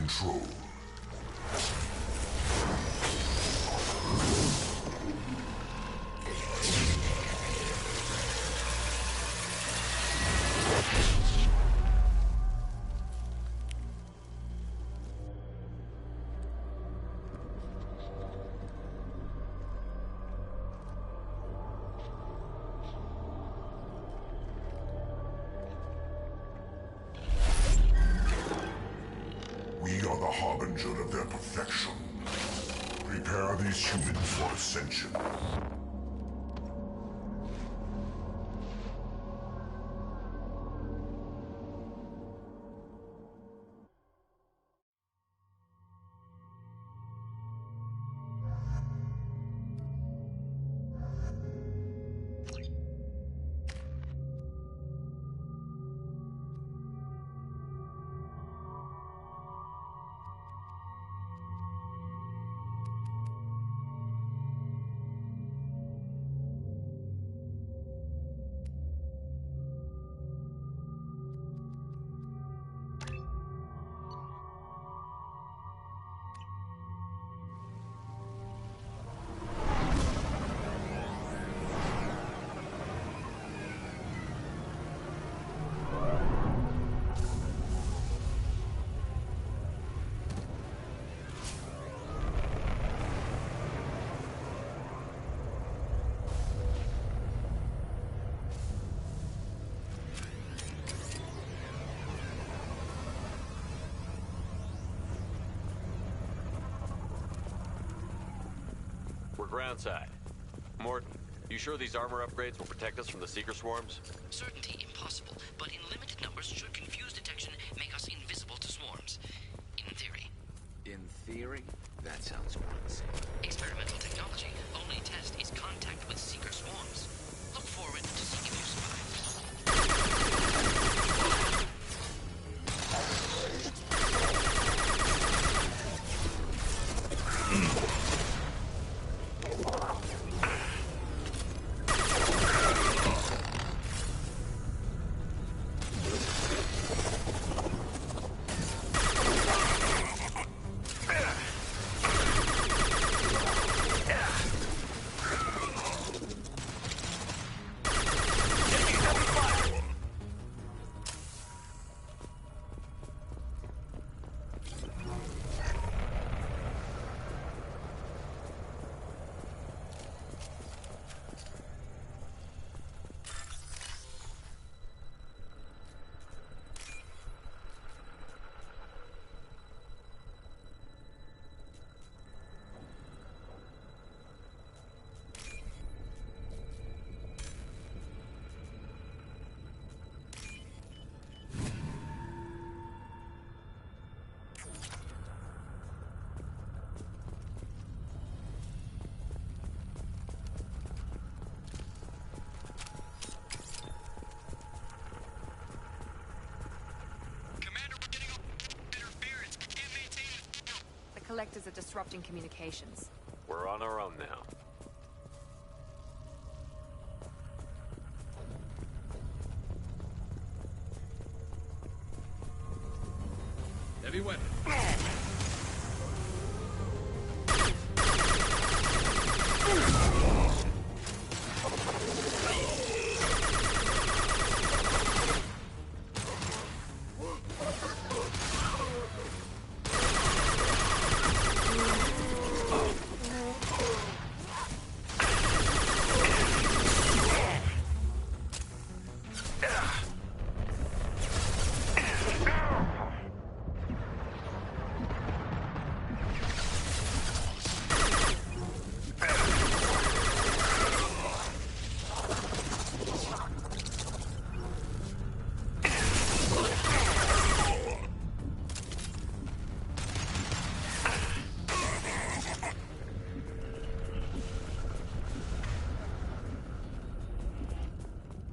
control. We are the harbinger of their perfection. Prepare these humans for ascension. We're groundside. Morton, you sure these armor upgrades will protect us from the Seeker swarms? Certainty impossible, but in limited numbers should confuse detection, make us invisible to swarms. In theory. In theory? That sounds promising. Experimental technology. Only test is contact with Seeker swarms. Look forward to seeing if you survive. Collectors are disrupting communications. We're on our own now. Heavy weapon.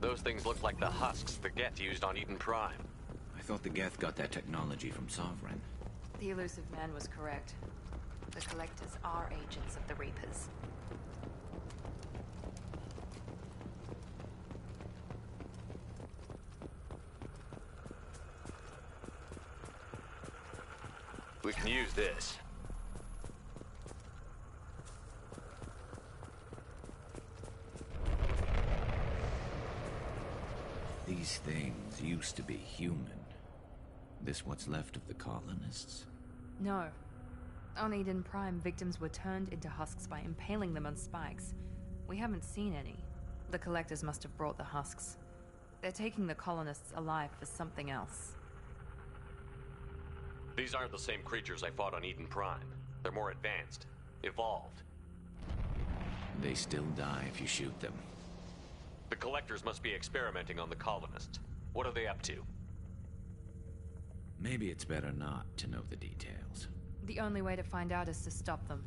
Those things look like the husks the Geth used on Eden Prime. I thought the Geth got that technology from Sovereign. The elusive man was correct. The Collectors are agents of the Reapers. We can use this. These things used to be human. This what's left of the colonists? No. On Eden Prime, victims were turned into husks by impaling them on spikes. We haven't seen any. The Collectors must have brought the husks. They're taking the colonists alive for something else. These aren't the same creatures I fought on Eden Prime. They're more advanced. Evolved. They still die if you shoot them. The Collectors must be experimenting on the colonists. What are they up to? Maybe it's better not to know the details. The only way to find out is to stop them.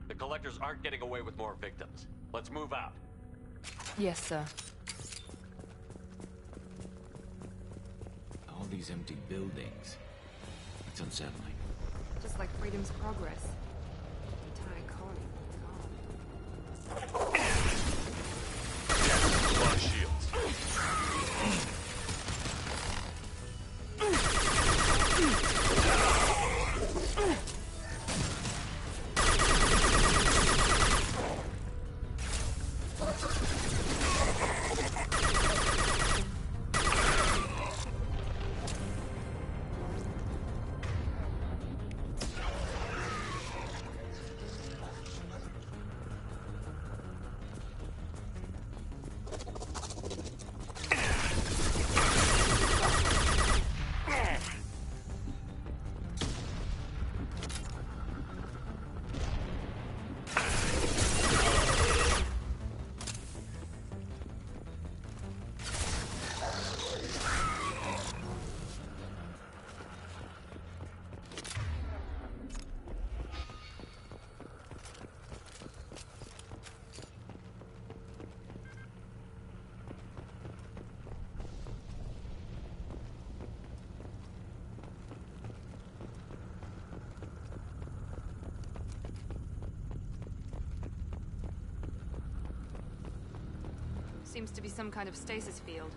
The Collectors aren't getting away with more victims. Let's move out. Yes, sir. All these empty buildings. It's unsettling. Just like Freedom's Progress. The entire colony gone. A lot of shields. Seems to be some kind of stasis field.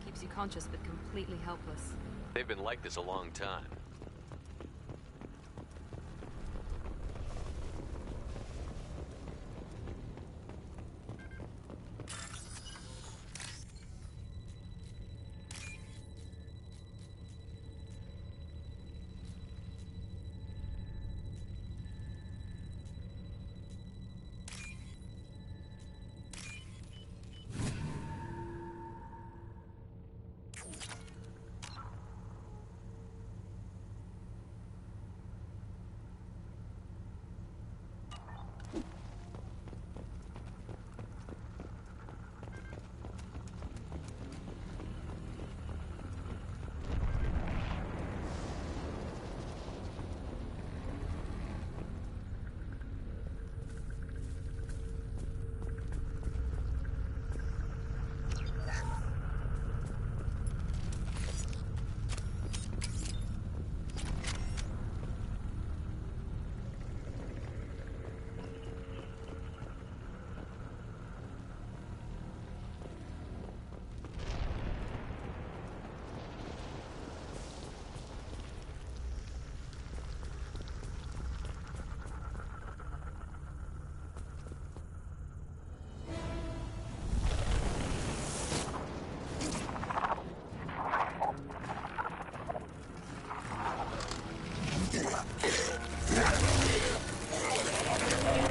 Keeps you conscious but completely helpless. They've been like this a long time.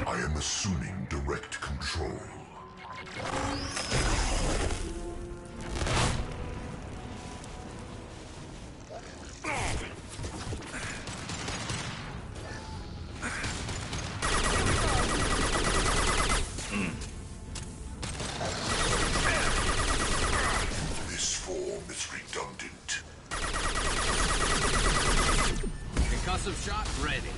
I am assuming direct control. This form is redundant. Concussive shot ready.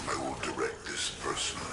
I will direct this personally.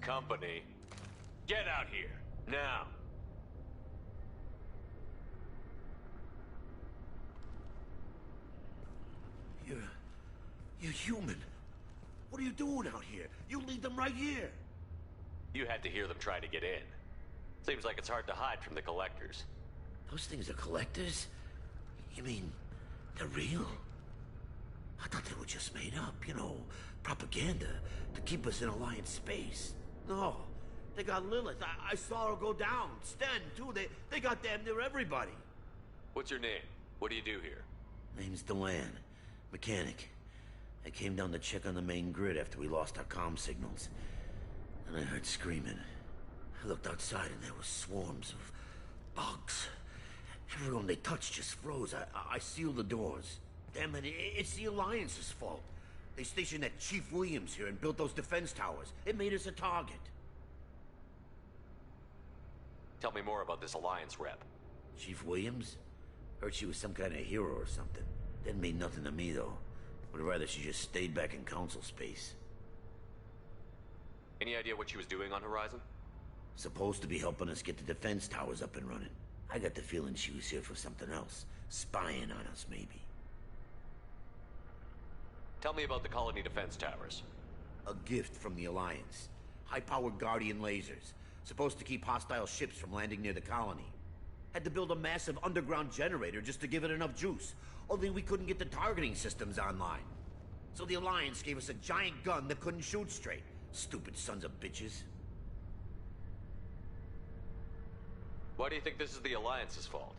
company. Get out here, now. You're human. What are you doing out here? You lead them right here. You had to hear them try to get in. Seems like it's hard to hide from the collectors. Those things are collectors? You mean, they're real? I thought they were just made up, you know, propaganda to keep us in Alliance space. No, they got Lilith. I saw her go down. Sten, too. They got damn near everybody. What's your name? What do you do here? Name's Delan. Mechanic. I came down to check on the main grid after we lost our comm signals. And I heard screaming. I looked outside and there were swarms of bugs. Everyone they touched just froze. I sealed the doors. Damn it, it's the Alliance's fault. They stationed that Chief Williams here and built those defense towers. It made us a target. Tell me more about this Alliance rep. Chief Williams? Heard she was some kind of hero or something. Didn't mean nothing to me, though. Would rather she just stayed back in Council space. Any idea what she was doing on Horizon? Supposed to be helping us get the defense towers up and running. I got the feeling she was here for something else. Spying on us, maybe. Tell me about the colony defense towers. A gift from the Alliance. High-powered Guardian lasers. Supposed to keep hostile ships from landing near the colony. Had to build a massive underground generator just to give it enough juice. Only we couldn't get the targeting systems online. So the Alliance gave us a giant gun that couldn't shoot straight. Stupid sons of bitches. Why do you think this is the Alliance's fault?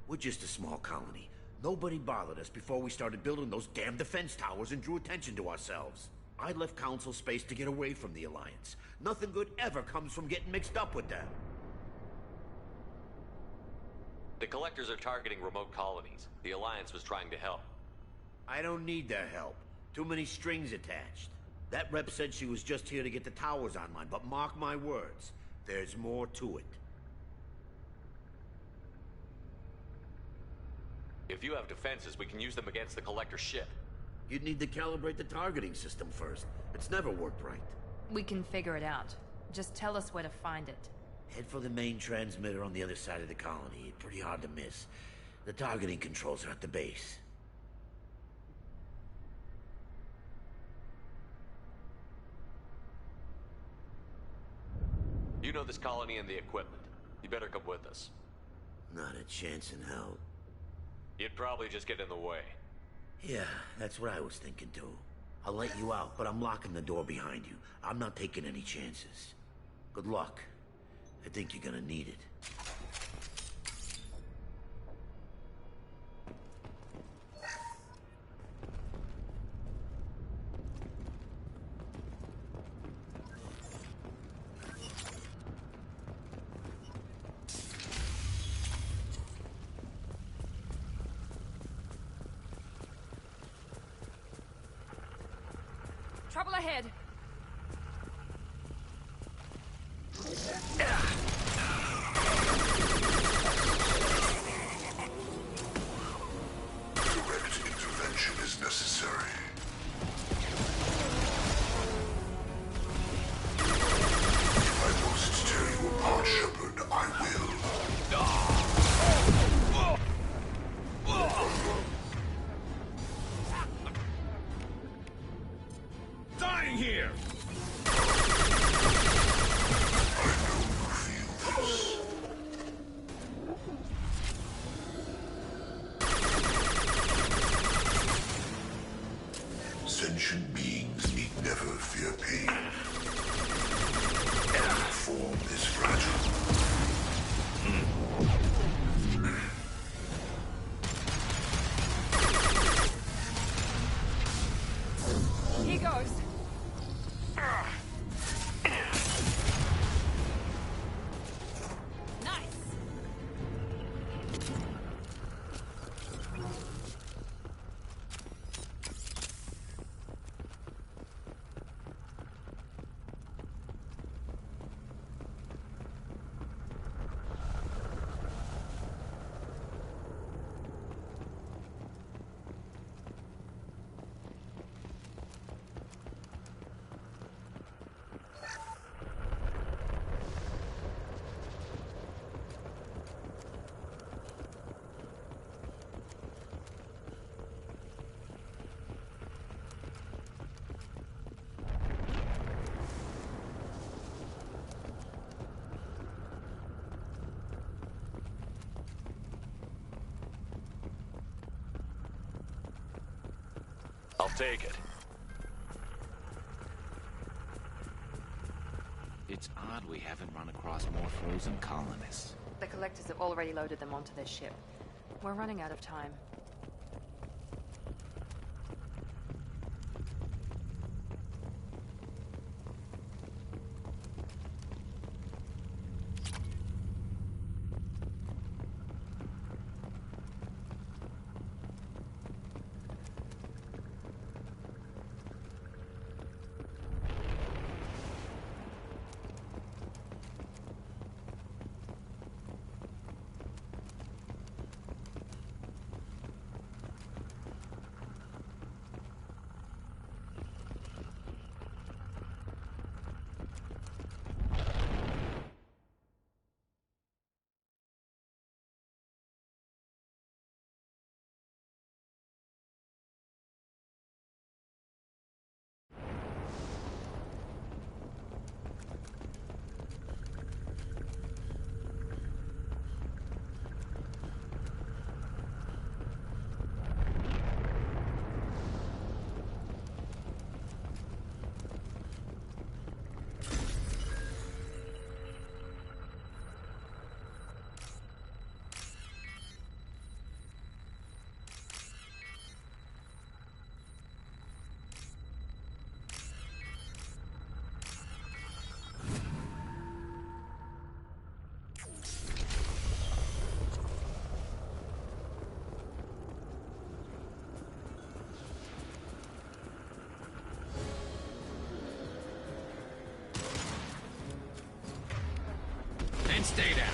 We're just a small colony. Nobody bothered us before we started building those damn defense towers and drew attention to ourselves. I left Council space to get away from the Alliance. Nothing good ever comes from getting mixed up with them. The collectors are targeting remote colonies. The Alliance was trying to help. I don't need their help. Too many strings attached. That rep said she was just here to get the towers online, but mark my words, there's more to it. If you have defenses, we can use them against the collector ship. You'd need to calibrate the targeting system first. It's never worked right. We can figure it out. Just tell us where to find it. Head for the main transmitter on the other side of the colony. Pretty hard to miss. The targeting controls are at the base. You know this colony and the equipment. You better come with us. Not a chance in hell. You'd probably just get in the way. Yeah, that's what I was thinking too. I'll let you out, but I'm locking the door behind you. I'm not taking any chances. Good luck. I think you're gonna need it. Trouble ahead! Direct intervention is necessary. If I must tear you apart, Shepard, I will. Dying here! I know you feel this. Sentient beings need never fear pain. Every form is fragile. Here goes! Nice! I'll take it. It's odd we haven't run across more frozen colonists. The Collectors have already loaded them onto their ship. We're running out of time. And stay down.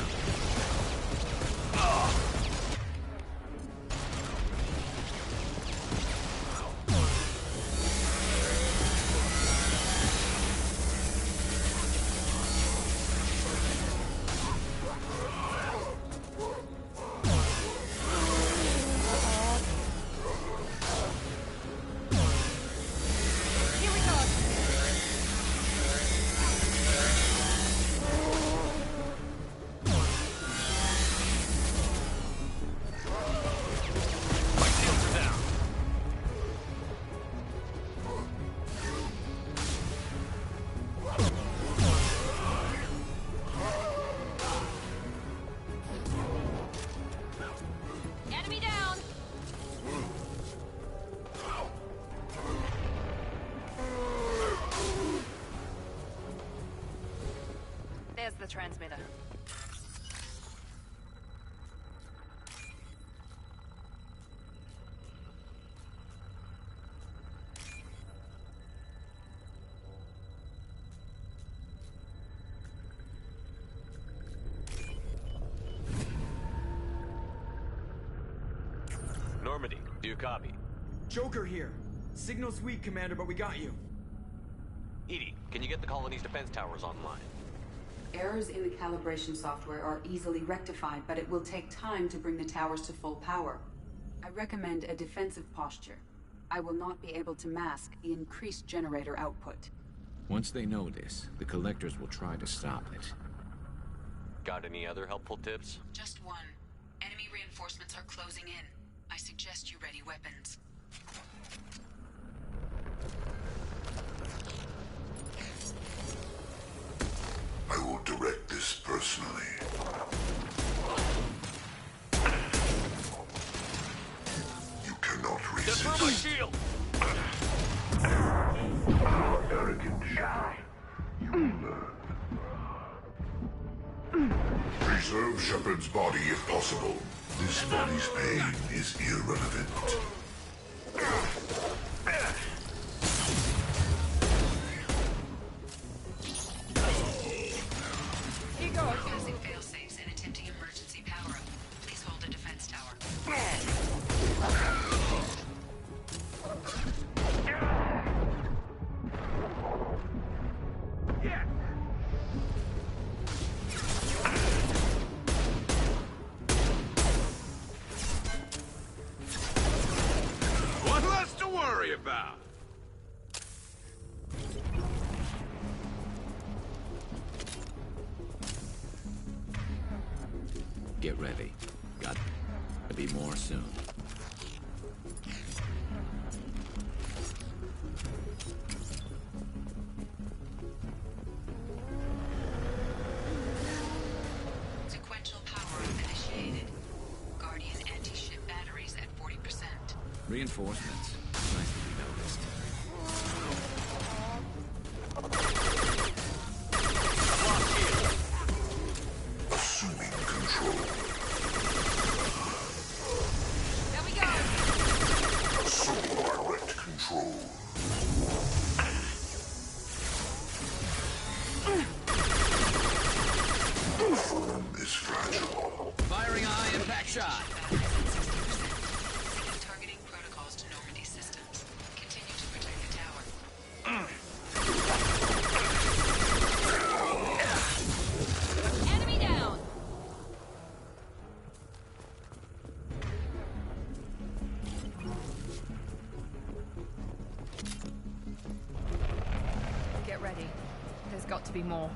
Enemy down! There's the transmitter. Normandy, do you copy? Joker here. Signal's weak, Commander, but we got you. Edie, can you get the colony's defense towers online? Errors in the calibration software are easily rectified, but it will take time to bring the towers to full power. I recommend a defensive posture. I will not be able to mask the increased generator output. Once they know this, the Collectors will try to stop it. Got any other helpful tips? Just one. Enemy reinforcements are closing in. I suggest you ready weapons. I will direct this personally. You cannot Just through my resist. shield! How arrogant shy. You will learn. Preserve Shepard's body if possible. This body's pain is irrelevant. Using failsafes and attempting emergency power-up. Please hold the defense tower. One less to worry about. Get ready. Got to be more soon. Reinforcements. Nice to be noticed. Assuming control. There we go! Assuming direct control. The form is fragile. Firing eye impact shot. Targeting protocols to Normandy systems. Continue to protect the tower. Enemy down! Get ready. There's got to be more.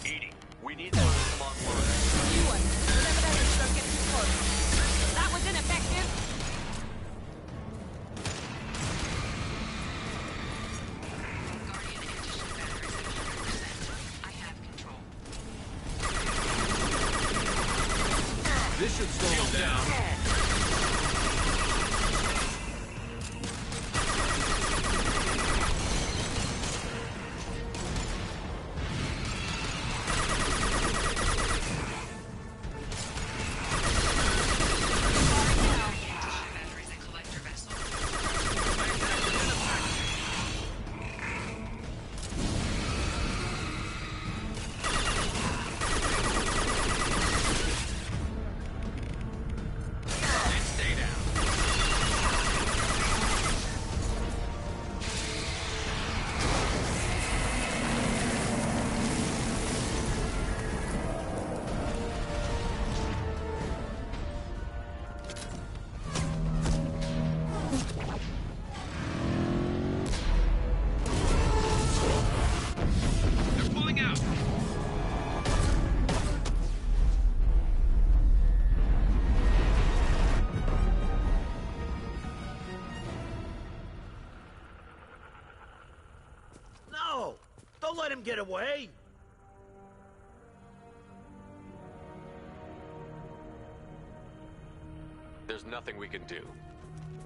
Edie, we need them to come online. Ewan, whatever that is, don't get too close. That was ineffective! Guardian addition batteries at 100%. I have control. This should slow them down. Batteries at collector vessel. And stay down. They're pulling out. No! Don't let him get away! There's nothing we can do.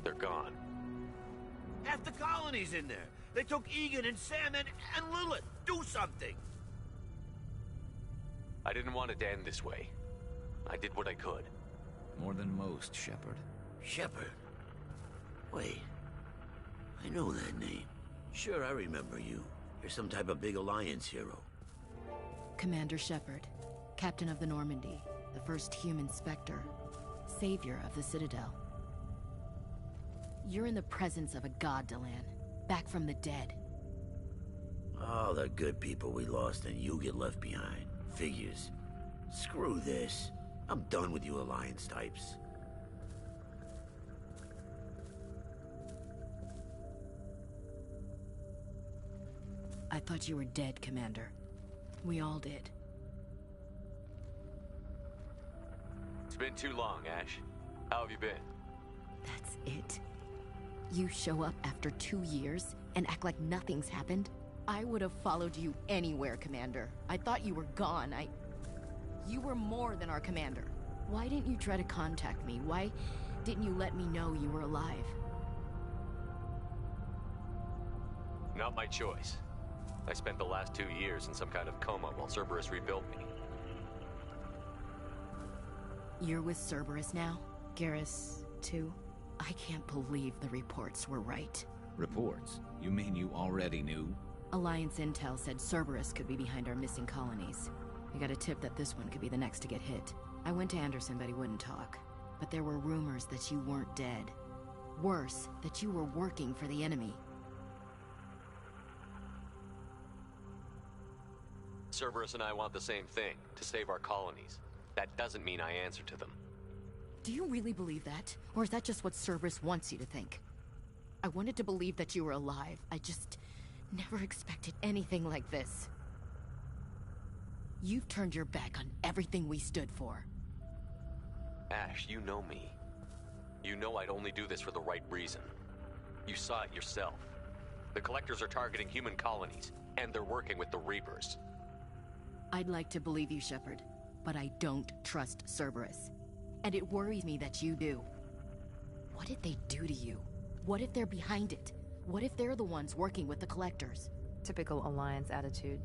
They're gone. Half the colony's in there. They took Egan and Sam and Lilith. Do something! I didn't want it to end this way. I did what I could. More than most, Shepard. Shepard? Wait. I know that name. Sure, I remember you. You're some type of big Alliance hero. Commander Shepard, Captain of the Normandy, the first human Spectre, savior of the Citadel. You're in the presence of a god, Delan, back from the dead. All the good people we lost and you get left behind. Figures. Screw this. I'm done with you Alliance types. I thought you were dead, Commander. We all did. It's been too long, Ash. How have you been? That's it? You show up after 2 years and act like nothing's happened? I would have followed you anywhere, Commander. I thought you were gone. You were more than our commander. Why didn't you try to contact me? Why didn't you let me know you were alive? Not my choice. I spent the last 2 years in some kind of coma while Cerberus rebuilt me. You're with Cerberus now? Garrus, too? I can't believe the reports were right. Reports? You mean you already knew? Alliance intel said Cerberus could be behind our missing colonies. I got a tip that this one could be the next to get hit. I went to Anderson, but he wouldn't talk. But there were rumors that you weren't dead. Worse, that you were working for the enemy. Cerberus and I want the same thing, to save our colonies. That doesn't mean I answer to them. Do you really believe that? Or is that just what Cerberus wants you to think? I wanted to believe that you were alive. I just never expected anything like this. You've turned your back on everything we stood for. Ash, you know me. You know I'd only do this for the right reason. You saw it yourself. The Collectors are targeting human colonies, and they're working with the Reapers. I'd like to believe you, Shepard, but I don't trust Cerberus. And it worries me that you do. What did they do to you? What if they're behind it? What if they're the ones working with the Collectors? Typical Alliance attitude.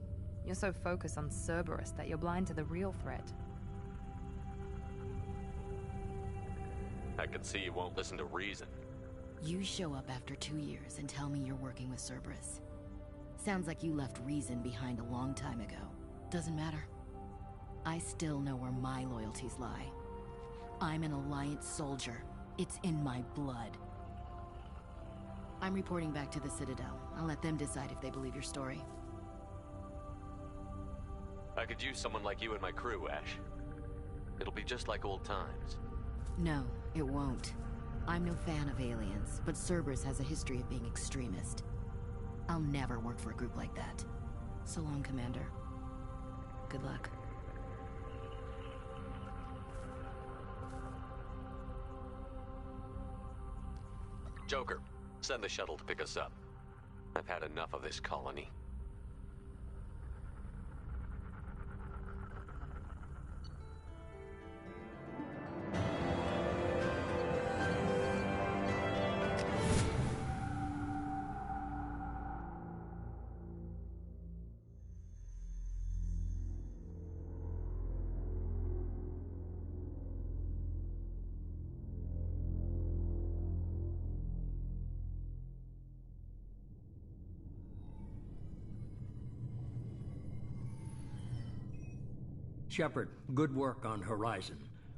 You're so focused on Cerberus that you're blind to the real threat. I can see you won't listen to reason. You show up after 2 years and tell me you're working with Cerberus. Sounds like you left reason behind a long time ago. Doesn't matter. I still know where my loyalties lie. I'm an Alliance soldier. It's in my blood. I'm reporting back to the Citadel. I'll let them decide if they believe your story. I could use someone like you in my crew, Ash. It'll be just like old times. No, it won't. I'm no fan of aliens, but Cerberus has a history of being extremist. I'll never work for a group like that. So long, Commander. Good luck. Joker, send the shuttle to pick us up. I've had enough of this colony. Shepard, good work on Horizon.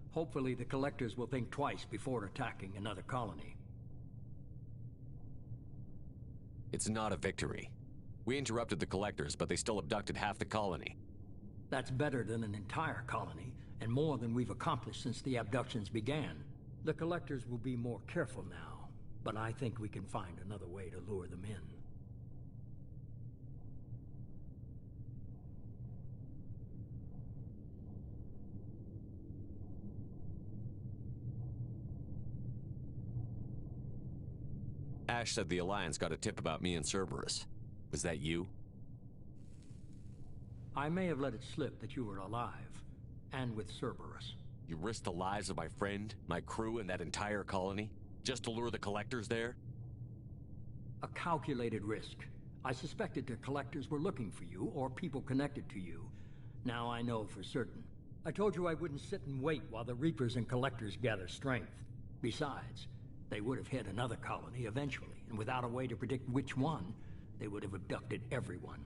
Hopefully the Collectors will think twice before attacking another colony. It's not a victory. We interrupted the Collectors, but they still abducted half the colony. That's better than an entire colony, and more than we've accomplished since the abductions began. The Collectors will be more careful now, but I think we can find another way to lure them in. Ash said the Alliance got a tip about me and Cerberus. Was that you? I may have let it slip that you were alive, and with Cerberus. You risked the lives of my friend, my crew, and that entire colony, just to lure the Collectors there? A calculated risk. I suspected the Collectors were looking for you, or people connected to you. Now I know for certain. I told you I wouldn't sit and wait while the Reapers and Collectors gather strength. Besides, they would have hit another colony eventually, and without a way to predict which one, they would have abducted everyone.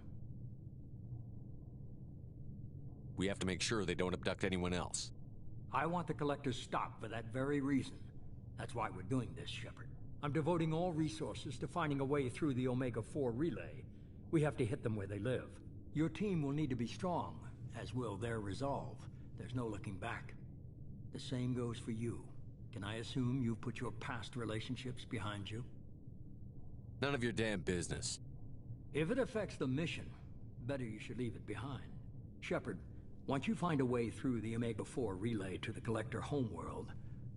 We have to make sure they don't abduct anyone else. I want the Collectors stopped for that very reason. That's why we're doing this, Shepard. I'm devoting all resources to finding a way through the Omega-4 relay. We have to hit them where they live. Your team will need to be strong, as will their resolve. There's no looking back. The same goes for you. Can I assume you've put your past relationships behind you? None of your damn business. If it affects the mission, better you should leave it behind. Shepard, once you find a way through the Omega-4 relay to the Collector homeworld,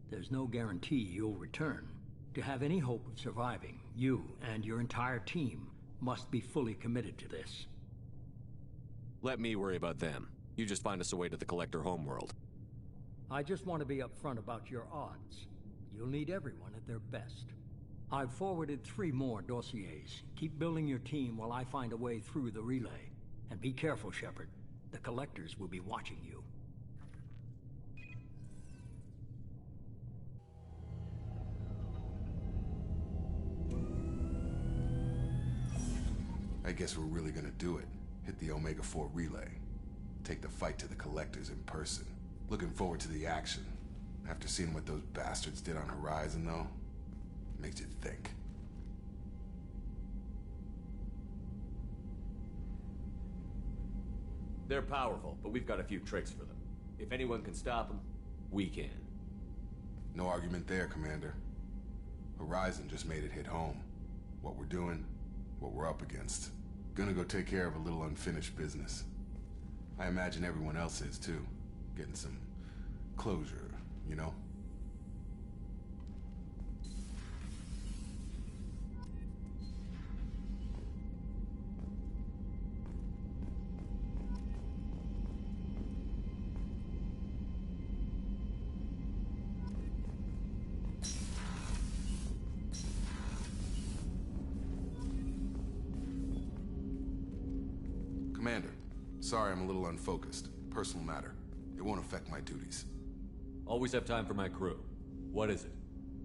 there's no guarantee you'll return. To have any hope of surviving, you and your entire team must be fully committed to this. Let me worry about them. You just find us a way to the Collector homeworld. I just want to be upfront about your odds. You'll need everyone at their best. I've forwarded 3 more dossiers. Keep building your team while I find a way through the relay. And be careful, Shepard. The Collectors will be watching you. I guess we're really gonna do it. Hit the Omega-4 relay. Take the fight to the Collectors in person. Looking forward to the action. After seeing what those bastards did on Horizon, though, makes you think. They're powerful, but we've got a few tricks for them. If anyone can stop them, we can. No argument there, Commander. Horizon just made it hit home. What we're doing, what we're up against. Gonna go take care of a little unfinished business. I imagine everyone else is, too. Getting some closure, you know? Commander, sorry I'm a little unfocused. Personal matter. It won't affect my duties. Always have time for my crew. What is it?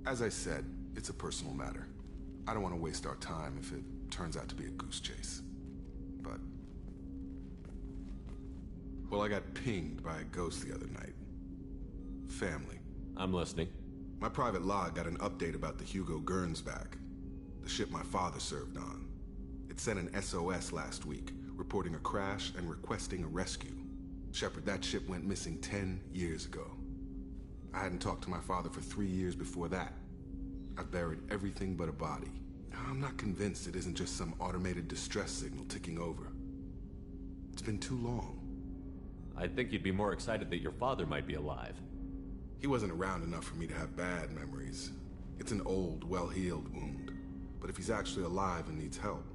As I said, it's a personal matter. I don't want to waste our time if it turns out to be a goose chase. But... well, I got pinged by a ghost the other night. Family. I'm listening. My private log got an update about the Hugo Gernsback, the ship my father served on. It sent an SOS last week, reporting a crash and requesting a rescue. Shepard, that ship went missing 10 years ago. I hadn't talked to my father for 3 years before that. I've buried everything but a body. I'm not convinced it isn't just some automated distress signal ticking over. It's been too long. I think you'd be more excited that your father might be alive. He wasn't around enough for me to have bad memories. It's an old, well-healed wound. But if he's actually alive and needs help...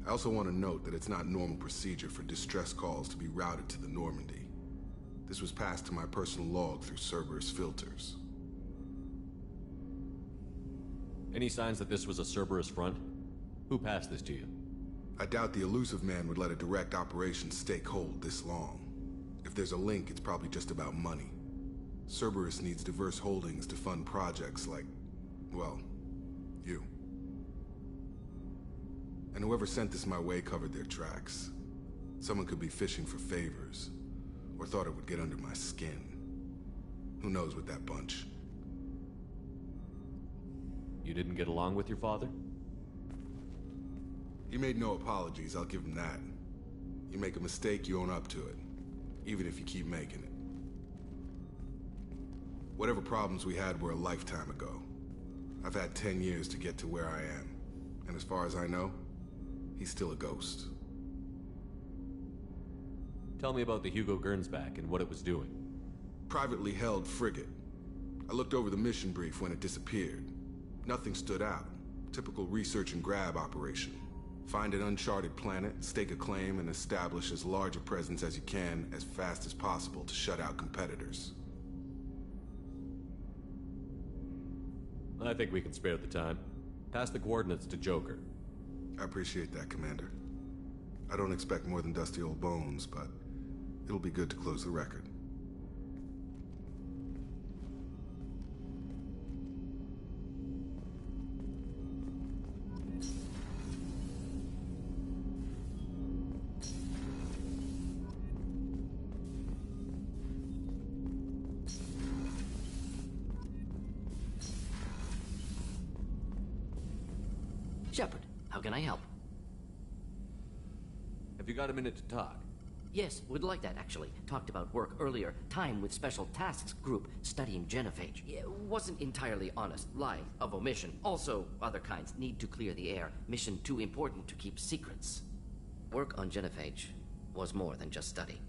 I also want to note that it's not normal procedure for distress calls to be routed to the Normandy. This was passed to my personal log through Cerberus filters. Any signs that this was a Cerberus front? Who passed this to you? I doubt the Elusive Man would let a direct operation stake hold this long. If there's a link, it's probably just about money. Cerberus needs diverse holdings to fund projects like, well, you. And whoever sent this my way covered their tracks. Someone could be fishing for favors, or thought it would get under my skin. Who knows with that bunch? You didn't get along with your father? He made no apologies, I'll give him that. You make a mistake, you own up to it. Even if you keep making it. Whatever problems we had were a lifetime ago. I've had 10 years to get to where I am. And as far as I know, he's still a ghost. Tell me about the Hugo Gernsback and what it was doing. Privately held frigate. I looked over the mission brief when it disappeared. Nothing stood out. Typical research and grab operation. Find an uncharted planet, stake a claim, and establish as large a presence as you can as fast as possible to shut out competitors. I think we can spare the time. Pass the coordinates to Joker. I appreciate that, Commander. I don't expect more than dusty old bones, but it'll be good to close the record. Shepard, how can I help? Have you got a minute to talk? Yes, would like that, actually. Talked about work earlier. Time with Special Tasks Group studying genophage. Yeah, wasn't entirely honest. Lie of omission. Also, other kinds. Need to clear the air. Mission too important to keep secrets. Work on genophage was more than just study.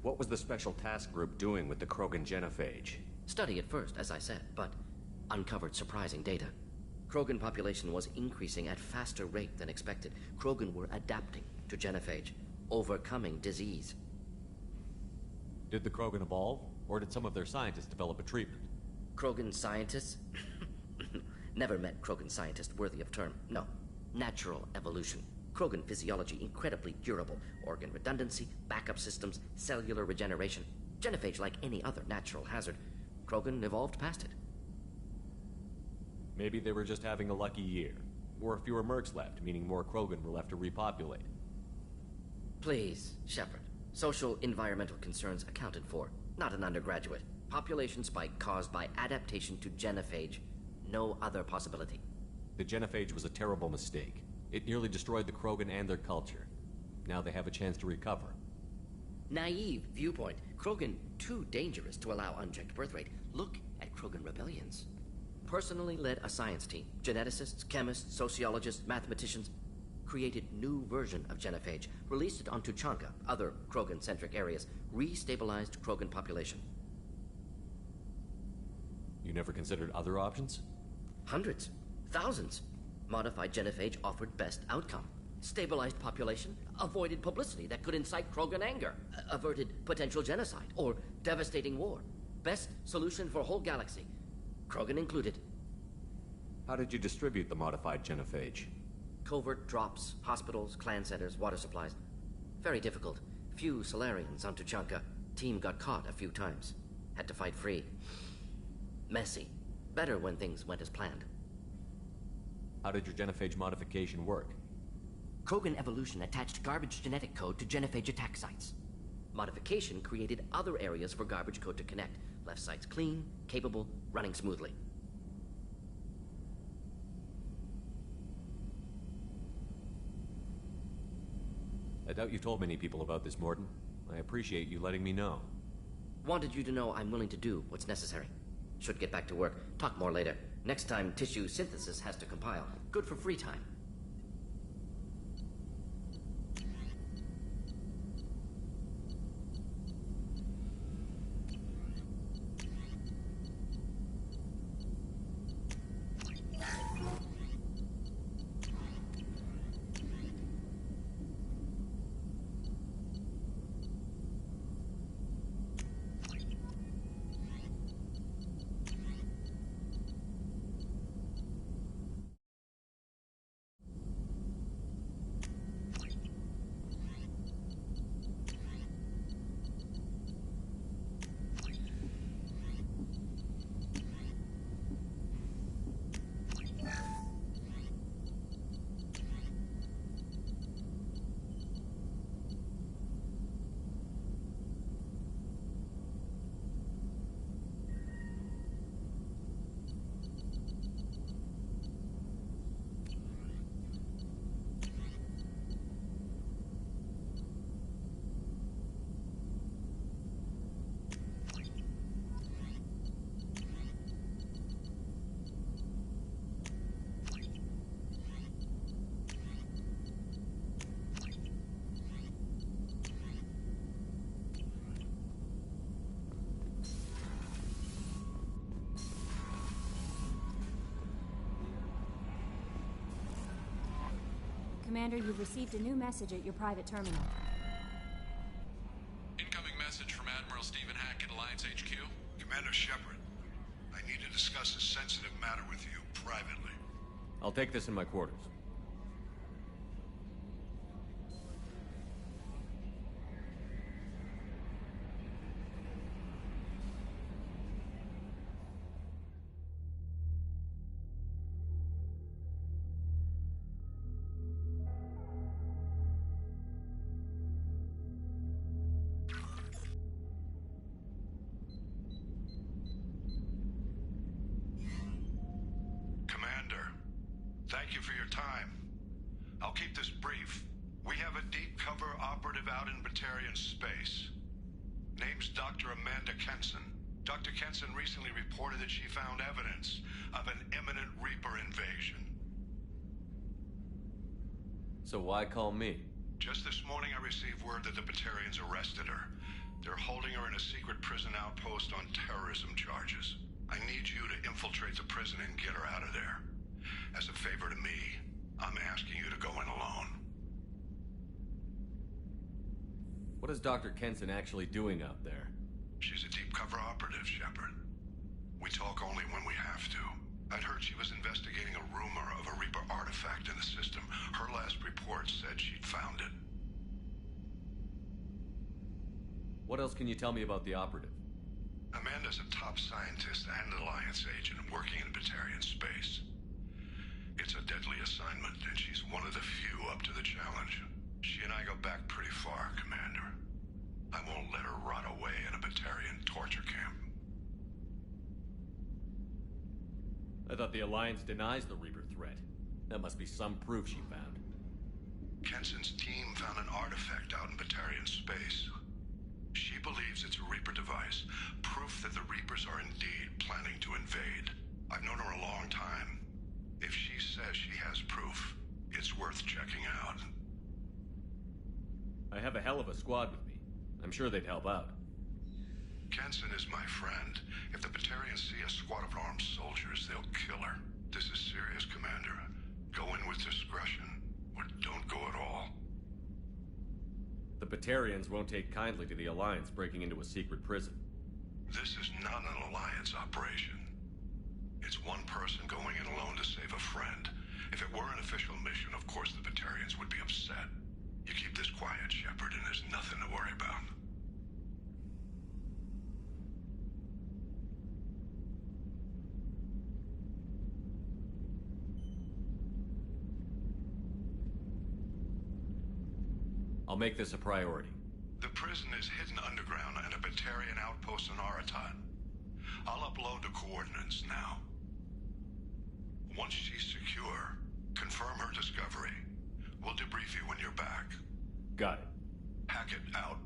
What was the Special Task Group doing with the Krogan genophage? Study at first, as I said, but uncovered surprising data. Krogan population was increasing at faster rate than expected. Krogan were adapting to genophage, overcoming disease. Did the Krogan evolve, or did some of their scientists develop a treatment? Krogan scientists? Never met Krogan scientist worthy of term. No. Natural evolution. Krogan physiology incredibly durable. Organ redundancy, backup systems, cellular regeneration. Genophage like any other natural hazard. Krogan evolved past it. Maybe they were just having a lucky year. Or fewer mercs left, meaning more Krogan were left to repopulate. Please, Shepard. Social environmental concerns accounted for. Not an undergraduate. Population spike caused by adaptation to genophage. No other possibility. The genophage was a terrible mistake. It nearly destroyed the Krogan and their culture. Now they have a chance to recover. Naive viewpoint. Krogan too dangerous to allow unchecked birth rate. Look at Krogan rebellions. Personally led a science team. Geneticists, chemists, sociologists, mathematicians. Created new version of genophage. Released it on Tuchanka, other Krogan-centric areas. Restabilized Krogan population. You never considered other options? Hundreds. Thousands. Modified genophage offered best outcome. Stabilized population, avoided publicity that could incite Krogan anger, averted potential genocide, or devastating war. Best solution for whole galaxy. Krogan included. How did you distribute the modified genophage? Covert drops, hospitals, clan centers, water supplies. Very difficult. few Solarians on Tuchanka. Team got caught a few times. Had to fight free. Messy. Better when things went as planned. How did your genophage modification work? Krogan evolution attached garbage genetic code to genophage attack sites. Modification created other areas for garbage code to connect. Left sites clean, capable, running smoothly. I doubt you've told many people about this, Mordin. I appreciate you letting me know. Wanted you to know I'm willing to do what's necessary. Should get back to work. Talk more later. Next time tissue synthesis has to compile. Good for free time. Commander, you've received a new message at your private terminal. Incoming message from Admiral Stephen Hackett, Alliance HQ. Commander Shepard, I need to discuss a sensitive matter with you privately. I'll take this in my quarters. Thank you for your time. I'll keep this brief. We have a deep cover operative out in Batarian space. Name's Dr. Amanda Kenson. Dr. Kenson recently reported that she found evidence of an imminent Reaper invasion. So why call me? Just this morning I received word that the Batarians arrested her. They're holding her in a secret prison outpost on terrorism charges. I need you to infiltrate the prison and get her out of there. As a favor to me, I'm asking you to go in alone. What is Dr. Kenson actually doing out there? She's a deep cover operative, Shepard. We talk only when we have to. I'd heard she was investigating a rumor of a Reaper artifact in the system. Her last report said she'd found it. What else can you tell me about the operative? Amanda's a top scientist and Alliance agent working in Batarian space. It's a deadly assignment, and she's one of the few up to the challenge. She and I go back pretty far, Commander. I won't let her rot away in a Batarian torture camp. I thought the Alliance denies the Reaper threat. That must be some proof she found. Kenson's team found an artifact out in Batarian space. She believes it's a Reaper device, proof that the Reapers are indeed planning to invade. I've known her a long time. If she says she has proof, it's worth checking out. I have a hell of a squad with me. I'm sure they'd help out. Kenson is my friend. If the Batarians see a squad of armed soldiers, they'll kill her. This is serious, Commander. Go in with discretion, or don't go at all. The Batarians won't take kindly to the Alliance breaking into a secret prison. This is not an Alliance operation. It's one person going in alone to save a friend. If it were an official mission, of course the Batarians would be upset. You keep this quiet, Shepard, and there's nothing to worry about. I'll make this a priority. The prison is hidden underground at a Batarian outpost in Aratat. I'll upload the coordinates now. Once she's secure, confirm her discovery. We'll debrief you when you're back. Got it. Hackett out.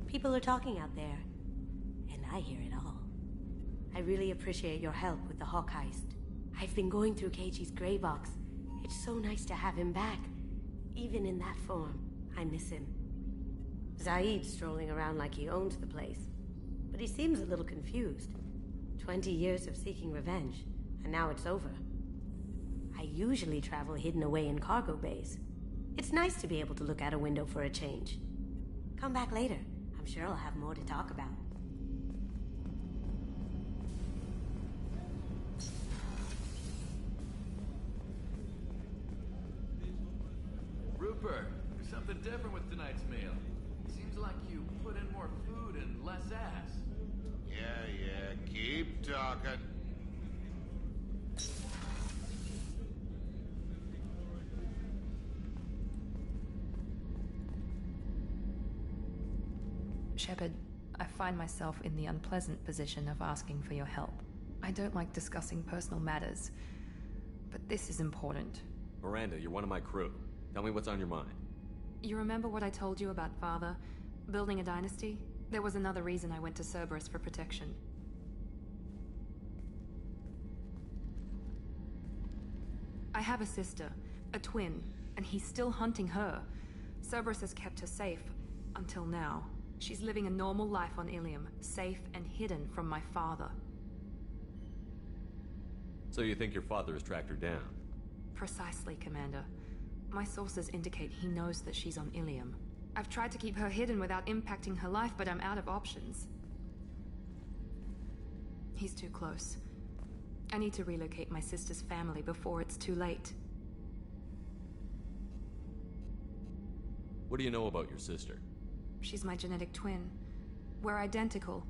People are talking out there, and I hear it all. I really appreciate your help with the Hawk heist. I've been going through Keiichi's gray box. It's so nice to have him back, even in that form. I miss him. Zaid's strolling around like he owns the place, but he seems a little confused. 20 years of seeking revenge, and now it's over. I usually travel hidden away in cargo bays. It's nice to be able to look out a window for a change. Come back later. I'm sure I'll have more to talk about. Rupert, there's something different with tonight's meal. Seems like you put in more food and less ass. Yeah, keep talking. Shepard, I find myself in the unpleasant position of asking for your help. I don't like discussing personal matters, but this is important. Miranda, you're one of my crew. Tell me what's on your mind. You remember what I told you about Father? Building a dynasty? There was another reason I went to Cerberus for protection. I have a sister, a twin, and he's still hunting her. Cerberus has kept her safe, until now. She's living a normal life on Ilium, safe and hidden from my father. So you think your father has tracked her down? Precisely, Commander. My sources indicate he knows that she's on Ilium. I've tried to keep her hidden without impacting her life, but I'm out of options. He's too close. I need to relocate my sister's family before it's too late. What do you know about your sister? She's my genetic twin. We're identical,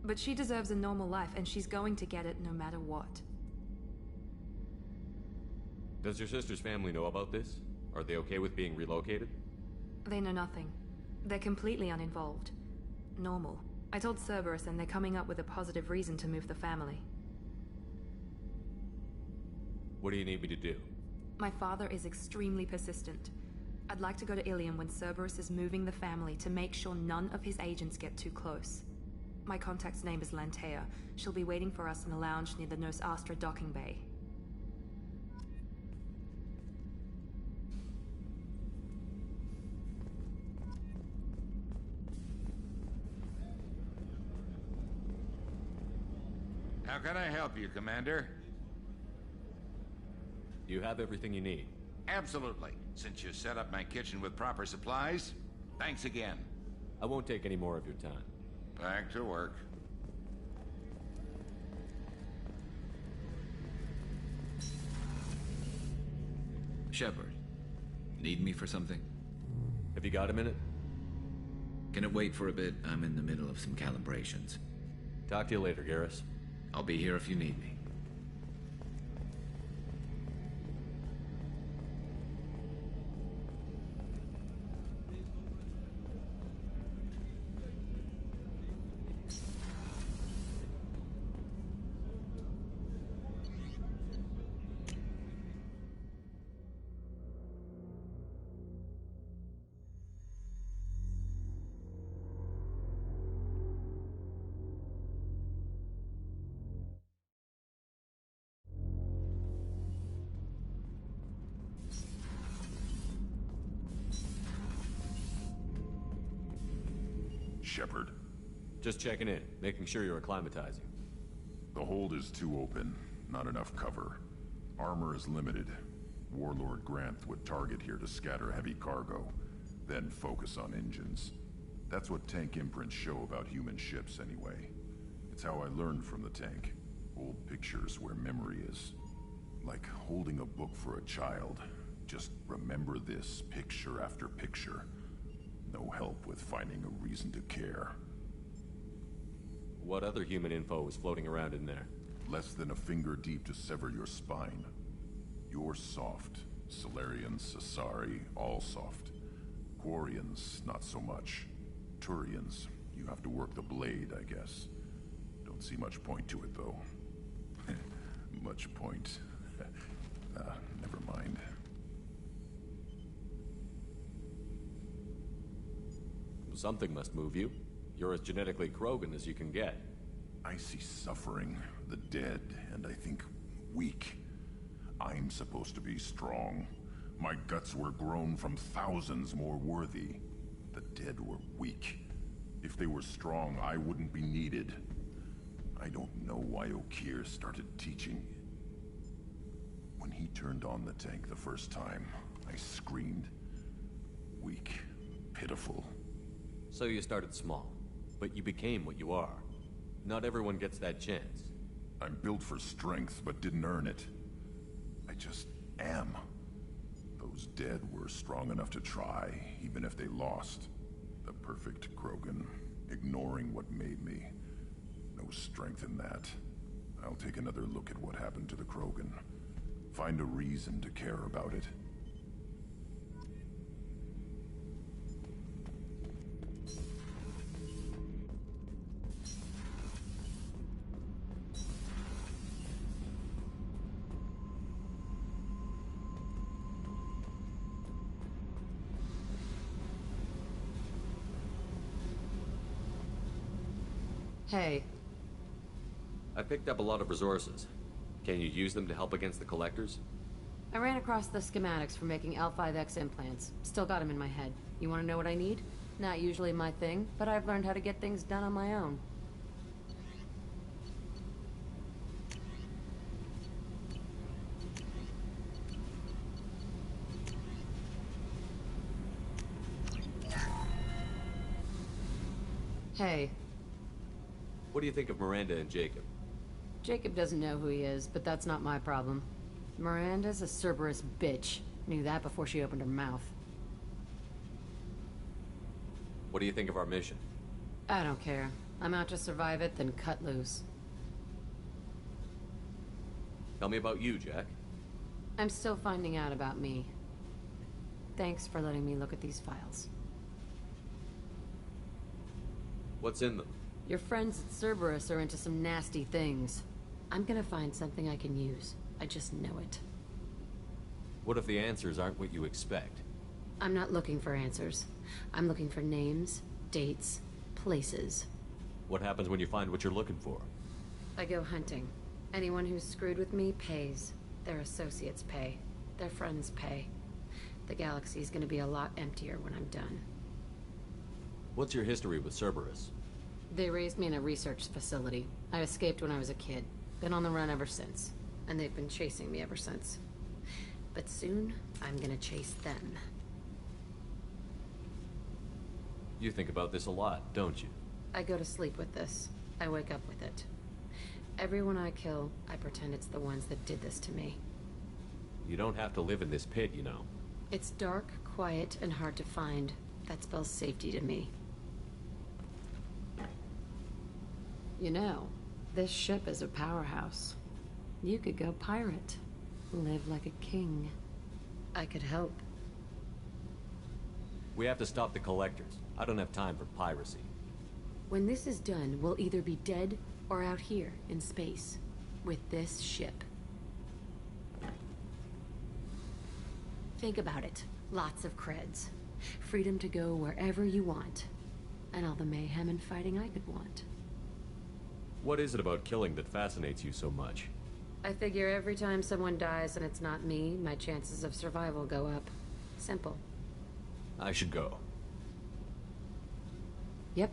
But she deserves a normal life, and she's going to get it no matter what. Does your sister's family know about this? Are they okay with being relocated? They know nothing. They're completely uninvolved. Normal. I told Cerberus, and they're coming up with a positive reason to move the family. What do you need me to do? My father is extremely persistent. I'd like to go to Ilium when Cerberus is moving the family to make sure none of his agents get too close. My contact's name is Lantea. She'll be waiting for us in a lounge near the Nos Astra docking bay. How can I help you, Commander? You have everything you need. Absolutely. Since you set up my kitchen with proper supplies, thanks again. I won't take any more of your time. Back to work. Shepard, need me for something? Have you got a minute? Can it wait for a bit? I'm in the middle of some calibrations. Talk to you later, Garrus. I'll be here if you need me. Shepard. Just checking in, making sure you're acclimatizing. The hold is too open, not enough cover. Armor is limited. Warlord Granth would target here to scatter heavy cargo, then focus on engines. That's what tank imprints show about human ships anyway. It's how I learned from the tank. Old pictures where memory is. Like holding a book for a child. Just remember this picture after picture. No help with finding a reason to care. What other human info is floating around in there? Less than a finger deep to sever your spine. You're soft. Salarians, Asari, all soft. Quarians, not so much. Turians, you have to work the blade, I guess. Don't see much point to it, though. Much point. Never mind. Something must move you. You're as genetically Krogan as you can get. I see suffering, the dead, and I think weak. I'm supposed to be strong. My guts were grown from thousands more worthy. The dead were weak. If they were strong, I wouldn't be needed. I don't know why Okeer started teaching. When he turned on the tank the first time, I screamed. Weak, pitiful. So you started small, but you became what you are. Not everyone gets that chance. I'm built for strength, but didn't earn it. I just am. Those dead were strong enough to try, even if they lost. The perfect Krogan, ignoring what made me. No strength in that. I'll take another look at what happened to the Krogan. Find a reason to care about it. Hey. I picked up a lot of resources. Can you use them to help against the Collectors? I ran across the schematics for making L5X implants. Still got them in my head. You want to know what I need? Not usually my thing, but I've learned how to get things done on my own. Hey. What do you think of Miranda and Jacob? Jacob doesn't know who he is, but that's not my problem. Miranda's a Cerberus bitch. Knew that before she opened her mouth. What do you think of our mission? I don't care. I'm out to survive it, then cut loose. Tell me about you, Jack. I'm still finding out about me. Thanks for letting me look at these files. What's in them? Your friends at Cerberus are into some nasty things. I'm gonna find something I can use. I just know it. What if the answers aren't what you expect? I'm not looking for answers. I'm looking for names, dates, places. What happens when you find what you're looking for? I go hunting. Anyone who's screwed with me pays. Their associates pay. Their friends pay. The galaxy's gonna be a lot emptier when I'm done. What's your history with Cerberus? They raised me in a research facility. I escaped when I was a kid. Been on the run ever since. And they've been chasing me ever since. But soon, I'm gonna chase them. You think about this a lot, don't you? I go to sleep with this. I wake up with it. Everyone I kill, I pretend it's the ones that did this to me. You don't have to live in this pit, you know. It's dark, quiet, and hard to find. That spells safety to me. You know, this ship is a powerhouse. You could go pirate. Live like a king. I could help. We have to stop the Collectors. I don't have time for piracy. When this is done, we'll either be dead or out here in space with this ship. Think about it. Lots of creds. Freedom to go wherever you want. And all the mayhem and fighting I could want. What is it about killing that fascinates you so much? I figure every time someone dies and it's not me, my chances of survival go up. Simple. I should go. Yep.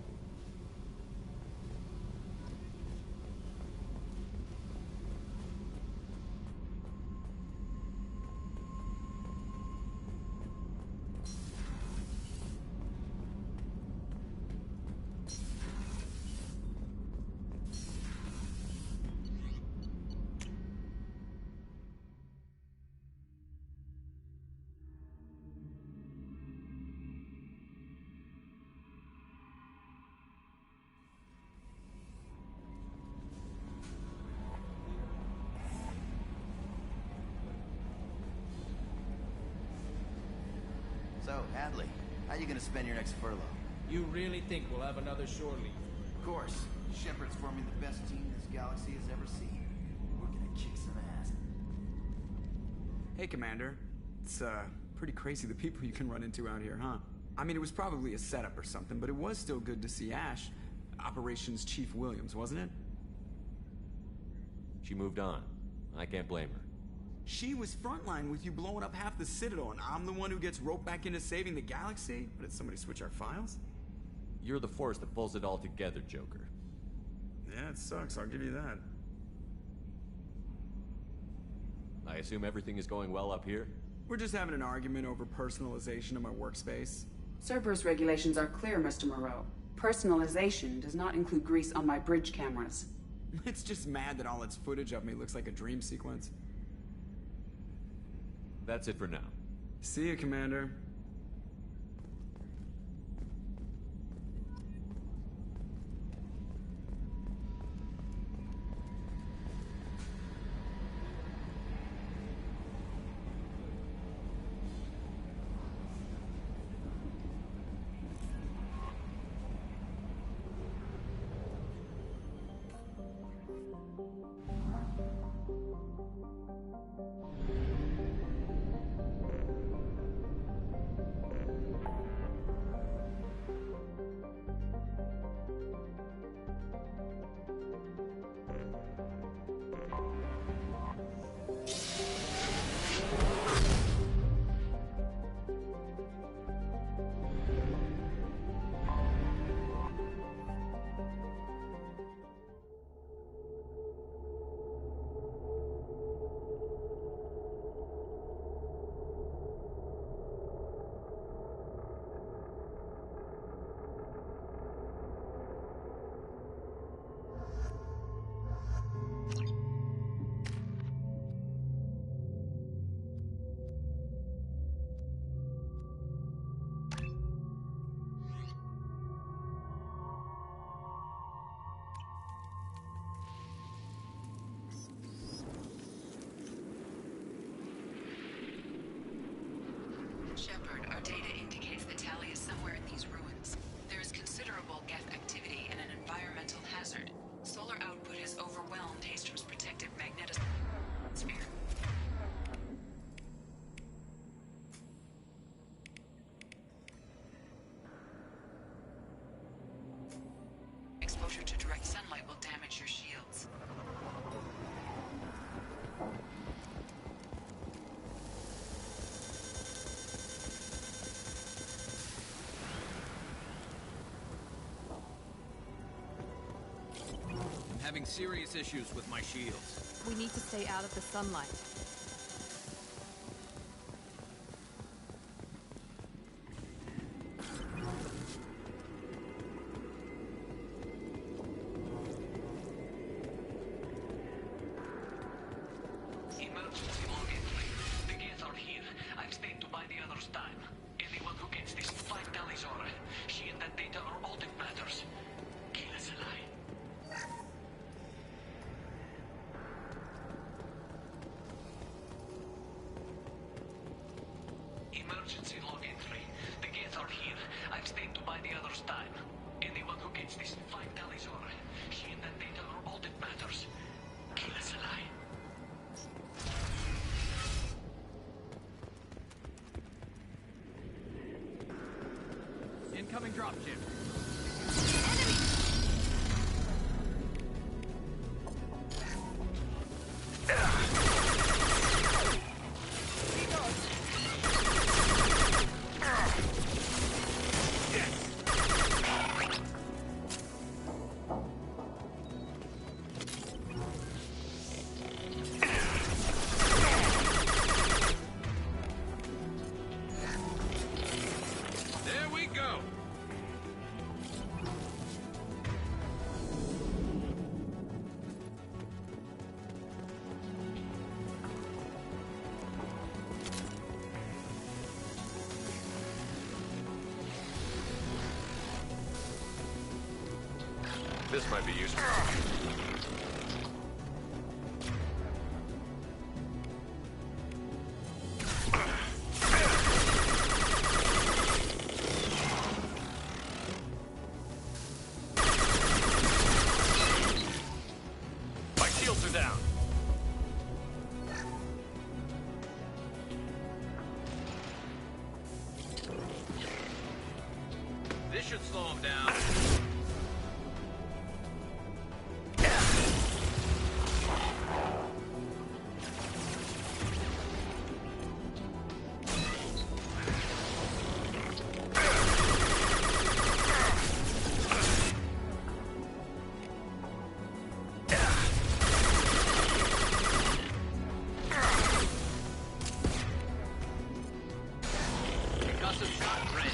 So, Hadley, how you gonna spend your next furlough? You really think we'll have another shore leave? Of course. Shepard's forming the best team this galaxy has ever seen. We're gonna kick some ass. Hey, Commander. It's, pretty crazy the people you can run into out here, huh? I mean, it was probably a setup or something, but it was still good to see Ash. Operations Chief Williams, wasn't it? She moved on. I can't blame her. She was frontline with you blowing up half the Citadel, and I'm the one who gets roped back into saving the galaxy? But did somebody switch our files? You're the force that pulls it all together, Joker. Yeah, it sucks, I'll give you that. I assume everything is going well up here? We're just having an argument over personalization of my workspace. Cerberus regulations are clear, Mr. Moreau. Personalization does not include grease on my bridge cameras. It's just mad that all its footage of me looks like a dream sequence. That's it for now. See you, Commander. data indicates that Tali is somewhere in these ruins. There is considerable Geth activity and an environmental hazard. Solar output has overwhelmed Hastrom's protective magnetosphere. Exposure to direct sunlight will damage your shields. I'm having serious issues with my shields. We need to stay out of the sunlight. Emergency log entry. The Geth are here. I've stayed to buy the others time. Anyone who gets this, 5 Talizora. She and that data are all that matters. Kill us alive. Emergency log entry. The Geth are here. I've stayed to buy the others time. Anyone who gets this, 5 Talizora. She and that data are all that matters. Kill us alive. Incoming dropship. There we go. This might be useful. My shields are down. This should slow him down. Concussive shot ready.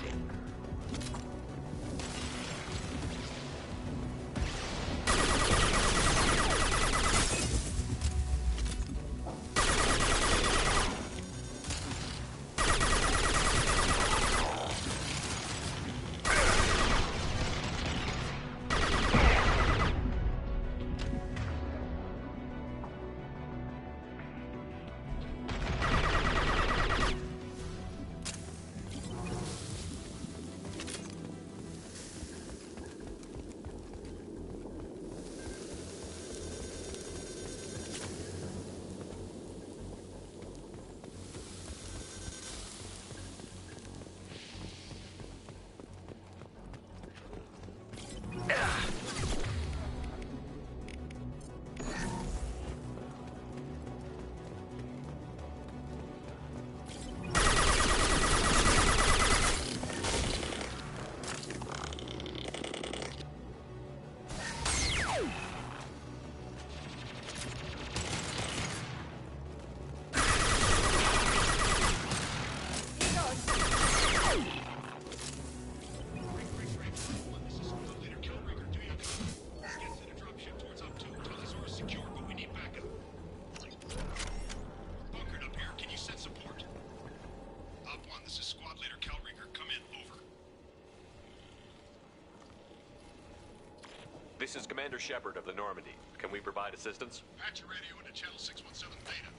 This is Commander Shepard of the Normandy. Can we provide assistance? Patch your radio into channel 617 Theta.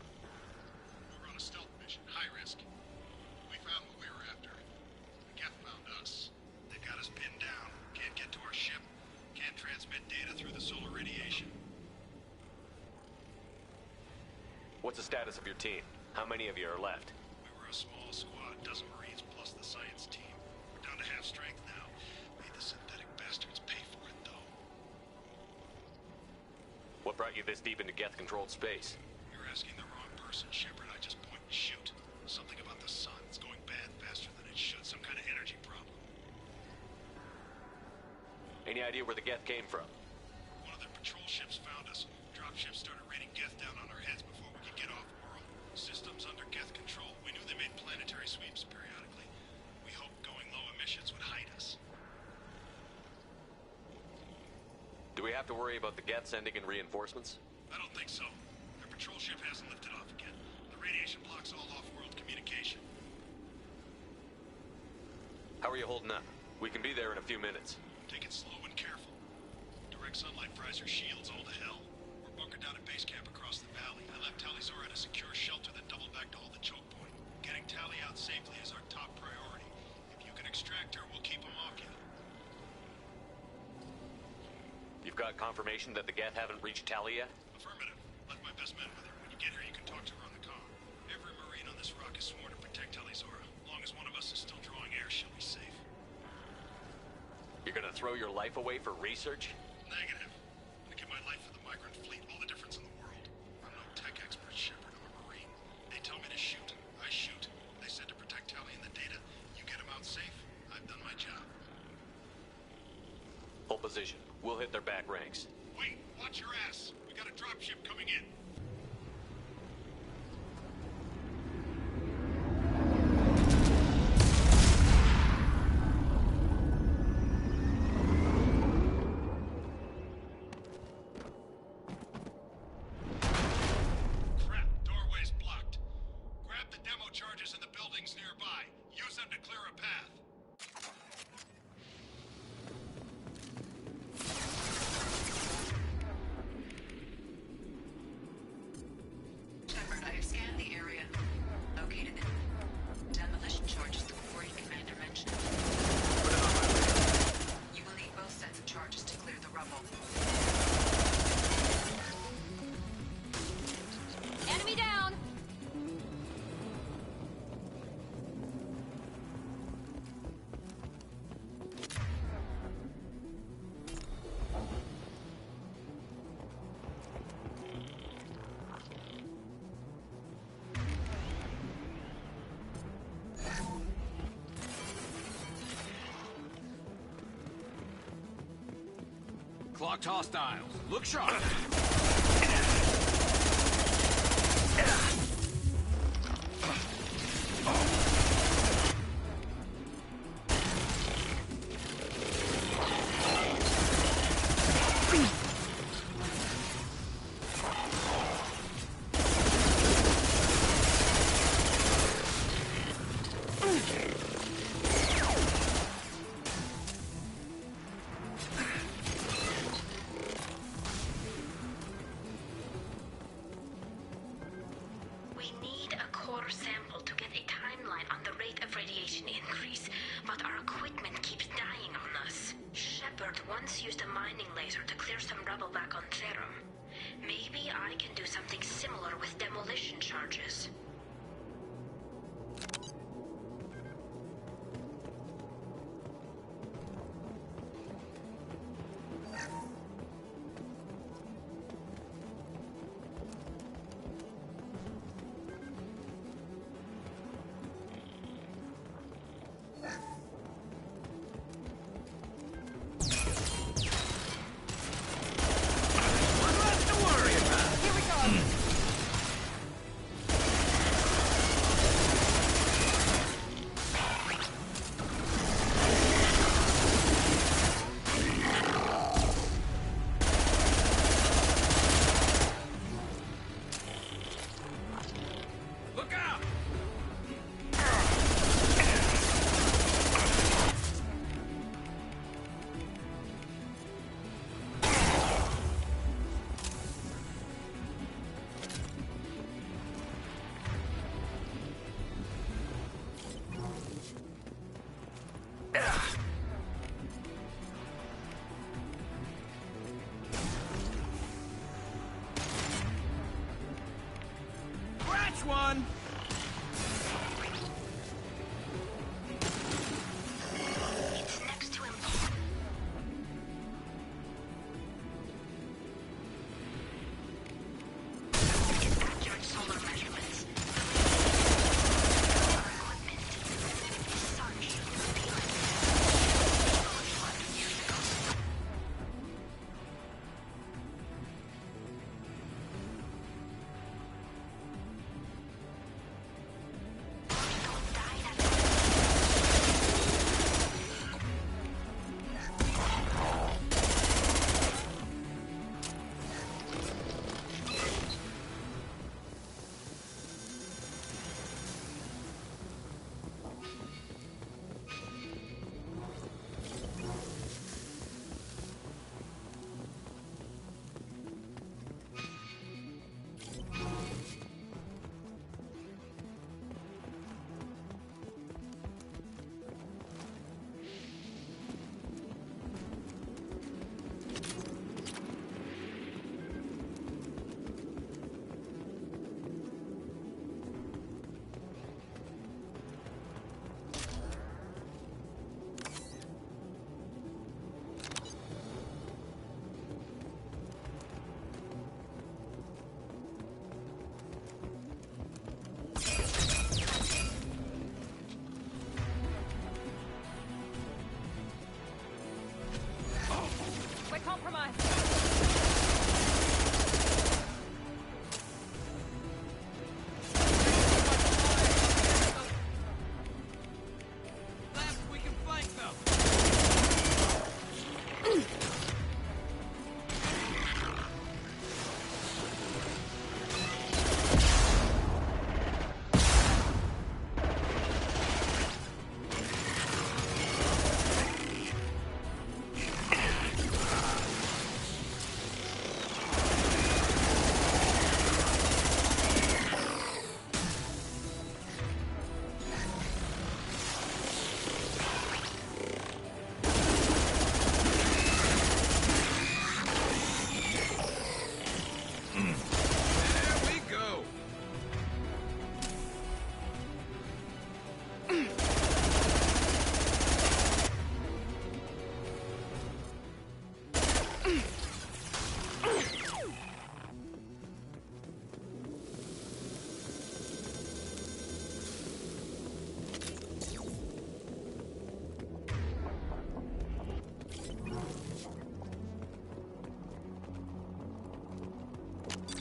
We're on a stealth mission, high risk. We found what we were after. What's the status of your team? How many of you are left? We were a small squad, a dozen Marines plus the science team. We're down to half strength now. Made the synthetic bastards pay for it, though. What brought you this deep into Geth-controlled space? You're asking the wrong person, Shepard. I just point and shoot. Something about the sun. It's going bad faster than it should. Some kind of energy problem. Any idea where the Geth came from? One of their patrol ships found us. Dropships started raining Geth down on our heads before we could get off-world. Systems under Geth control. We knew they made planetary sweeps periodically. We hoped going low emissions would hide us. Do we have to worry about the Geth sending in reinforcements? I don't think so. Their patrol ship hasn't lifted off again. The radiation blocks all off-world communication. How are you holding up? We can be there in a few minutes. Take it slow and careful. Direct sunlight fries your shields all to hell. We're bunkered down at base camp across the valley. I left Tali'Zorah at a secure shelter that doubled back to hold the choke point. Getting Tali out safely is our top priority. If you can extract her, we'll keep them off you. You've got confirmation that the Geth haven't reached Tali yet? Affirmative. Left my best men with her. When you get her, you can talk to her on the comm. Every Marine on this rock is sworn to protect Tali'Zorah. As long as one of us is still drawing air, she'll be safe. You're gonna throw your life away for research? Negative. I give my life for the migrant fleet, all the difference in the world. I'm no tech expert, Shepard. I'm a Marine. They tell me to shoot. I shoot. They said to protect Tali and the data. You get them out safe. I've done my job. Hold position. We'll hit their back ranks. Wait, watch your ass. We got a dropship coming in. Crap, doorway's blocked. Grab the demo charges in the buildings nearby. Use them to clear a path. Shepard, I have scanned the area. Located the demolition charges the quarry commander mentioned. You will need both sets of charges to clear the rubble. Enemy down! Clocked hostiles. Look sharp. We need a core sample to get a timeline on the rate of radiation increase, but our equipment keeps dying on us. Shepard once used a mining laser to clear some rubble back on Therum. Maybe I can do something similar with demolition charges. One less to worry about. Here we go! Catch one!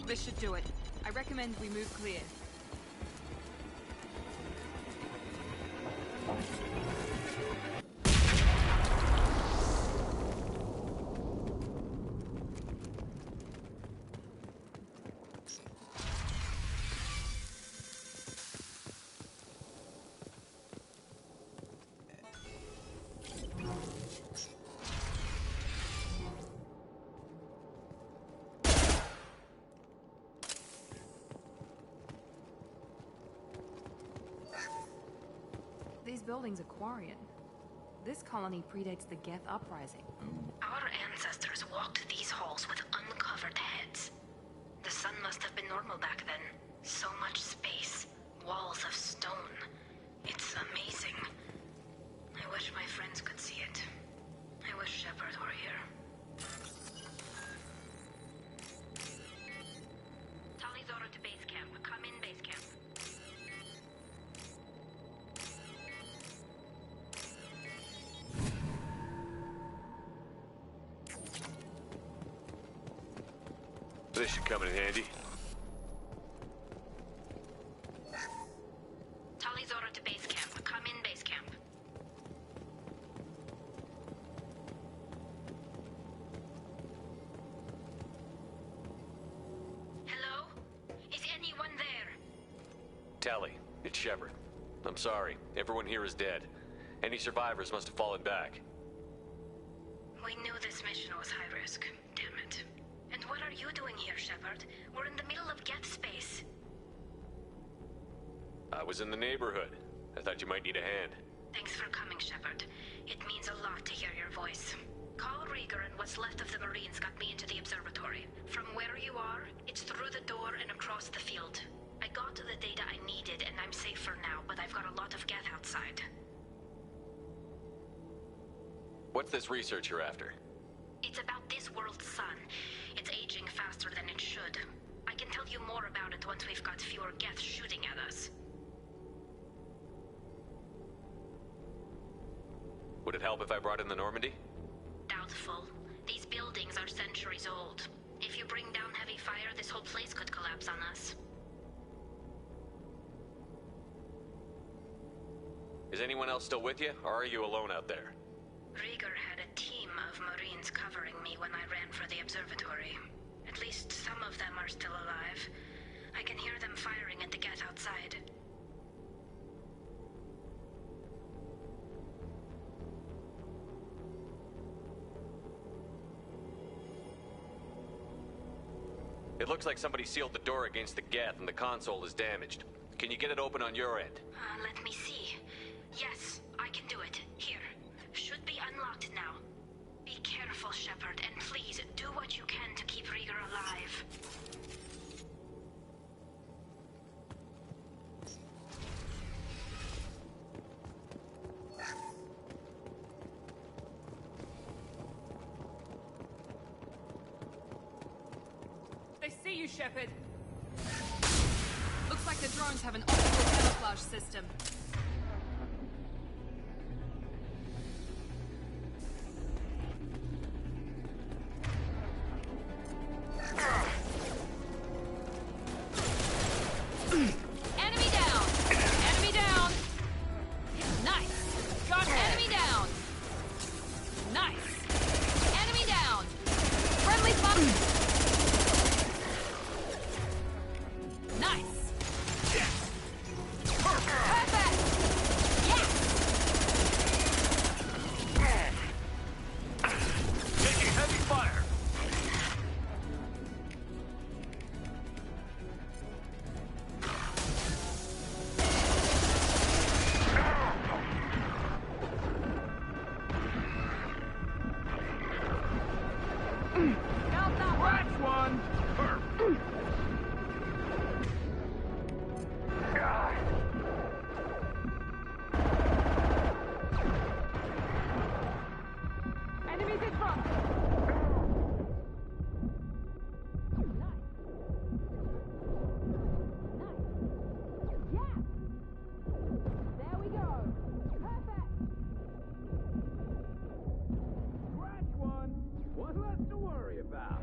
This should do it. I recommend we move clear. These buildings are Quarian. This colony predates the Geth Uprising. Our ancestors walked these halls with uncovered heads. The sun must have been normal back then. So much space. Walls of stone. It's amazing. I wish my friends could see it. I wish Shepard were here. Talizora to base camp. Come in, base camp. This should come in handy. Talizora to base camp. Come in, base camp. Hello? Is anyone there? Tally, it's Shepard. I'm sorry. Everyone here is dead. Any survivors must have fallen back. We knew this mission was high risk. Damn it. And what are you doing here, Shepard? We're in the middle of Geth space. I was in the neighborhood. I thought you might need a hand. Thanks for coming, Shepard. It means a lot to hear your voice. Carl Rieger and what's left of the Marines got me into the observatory. From where you are, it's through the door and across the field. I got the data I needed and I'm safe for now, but I've got a lot of geth outside. What's this research you're after? It's about this world's sun. It's aging faster than it should. I can tell you more about it once we've got fewer geth shooting at us. Would it help if I brought in the Normandy? Doubtful. These buildings are centuries old. If you bring down heavy fire, this whole place could collapse on us. Is anyone else still with you, or are you alone out there? Rieger had a team of Marines covering me when I ran for the observatory. At least some of them are still alive. I can hear them firing at the geth outside. It looks like somebody sealed the door against the geth and the console is damaged. Can you get it open on your end? Let me see. Yes, I can do it. Here. Should be unlocked now. Be careful, Shepard, and please do what you can to keep Rieger alive. They see you, Shepard. Looks like the drones have an optical camouflage system. Enemy down! Enemy down! Nice! Got enemy down! Nice! Enemy down! Friendly spot! Nice! Perfect! Yes! Taking heavy fire! That's one! Enemies in front! There we go! Perfect! Scratch one! One less to worry about.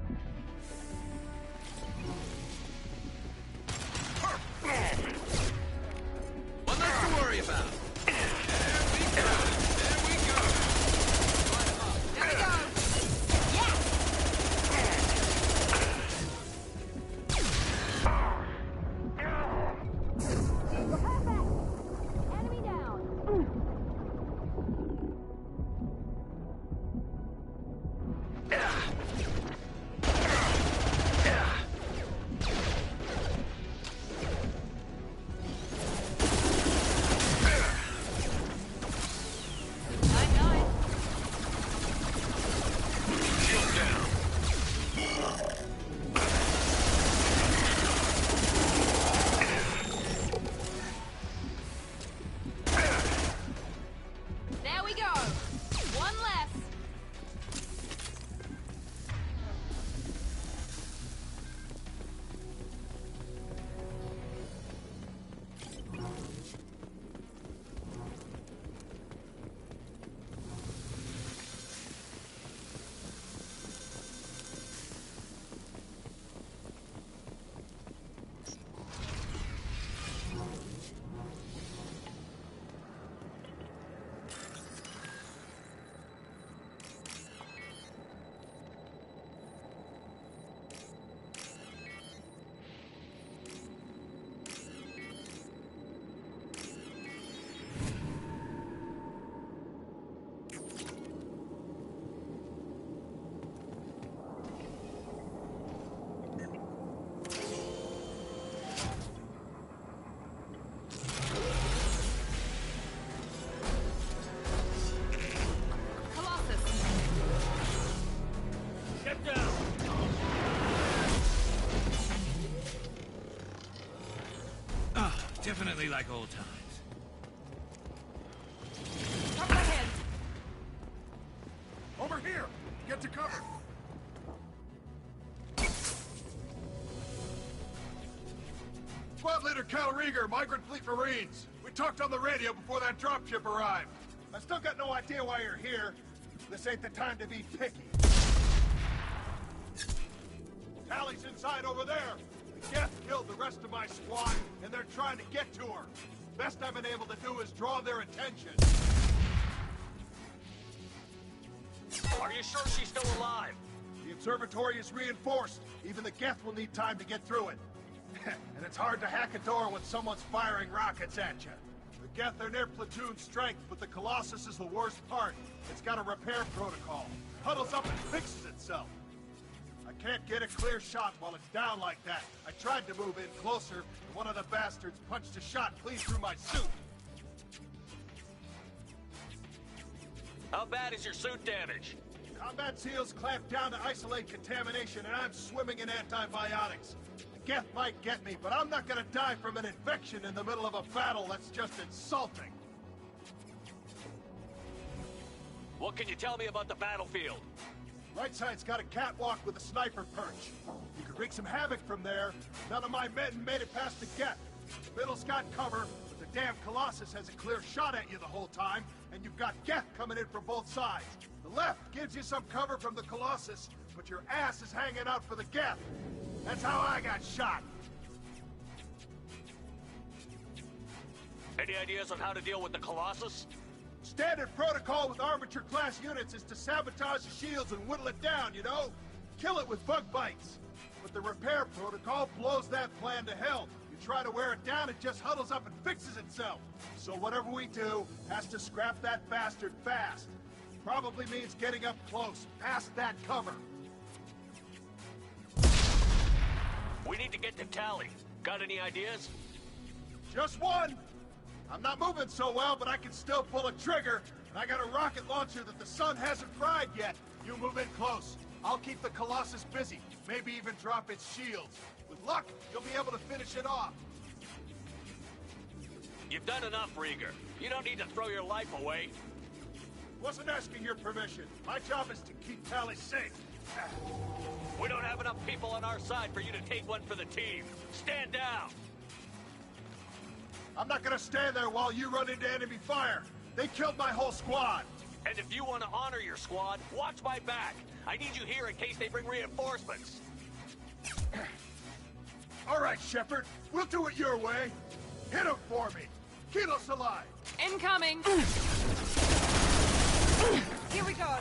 Definitely like old times. Top ahead! Over here! Get to cover! Squad Leader Cal Rieger, Migrant Fleet Marines. We talked on the radio before that dropship arrived. I still got no idea why you're here. This ain't the time to be picky. Tally's inside over there. The Geth killed the rest of my squad, and they're trying to get to her. Best I've been able to do is draw their attention. Are you sure she's still alive? The observatory is reinforced. Even the Geth will need time to get through it. And it's hard to hack a door when someone's firing rockets at you. The Geth are near platoon strength, but the Colossus is the worst part. It's got a repair protocol. Huddles up and fixes itself. I can't get a clear shot while it's down like that. I tried to move in closer, and one of the bastards punched a shot clean through my suit. How bad is your suit damage? Combat SEALs clamped down to isolate contamination, and I'm swimming in antibiotics. The Geth might get me, but I'm not gonna die from an infection in the middle of a battle. That's just insulting. What can you tell me about the battlefield? Right side's got a catwalk with a sniper perch. You could wreak some havoc from there. None of my men made it past the Geth. The middle's got cover, but the damn Colossus has a clear shot at you the whole time, and you've got Geth coming in from both sides. The left gives you some cover from the Colossus, but your ass is hanging out for the Geth. That's how I got shot. Any ideas on how to deal with the Colossus? Standard protocol with armature-class units is to sabotage the shields and whittle it down, you know? Kill it with bug bites. But the repair protocol blows that plan to hell. You try to wear it down, it just huddles up and fixes itself. So whatever we do has to scrap that bastard fast. Probably means getting up close, past that cover. We need to get to Tally. Got any ideas? Just one! I'm not moving so well, but I can still pull a trigger, and I got a rocket launcher that the sun hasn't fried yet. You move in close. I'll keep the Colossus busy, maybe even drop its shields. With luck, you'll be able to finish it off. You've done enough, Rieger. You don't need to throw your life away. Wasn't asking your permission. My job is to keep Tally safe. We don't have enough people on our side for you to take one for the team. Stand down! I'm not gonna stand there while you run into enemy fire. They killed my whole squad. And if you want to honor your squad, watch my back. I need you here in case they bring reinforcements. All right, Shepard. We'll do it your way. Hit him for me. Kilos alive. Incoming! Here we go.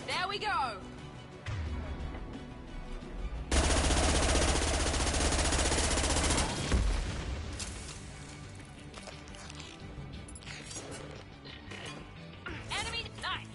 There we go! Enemy, nice!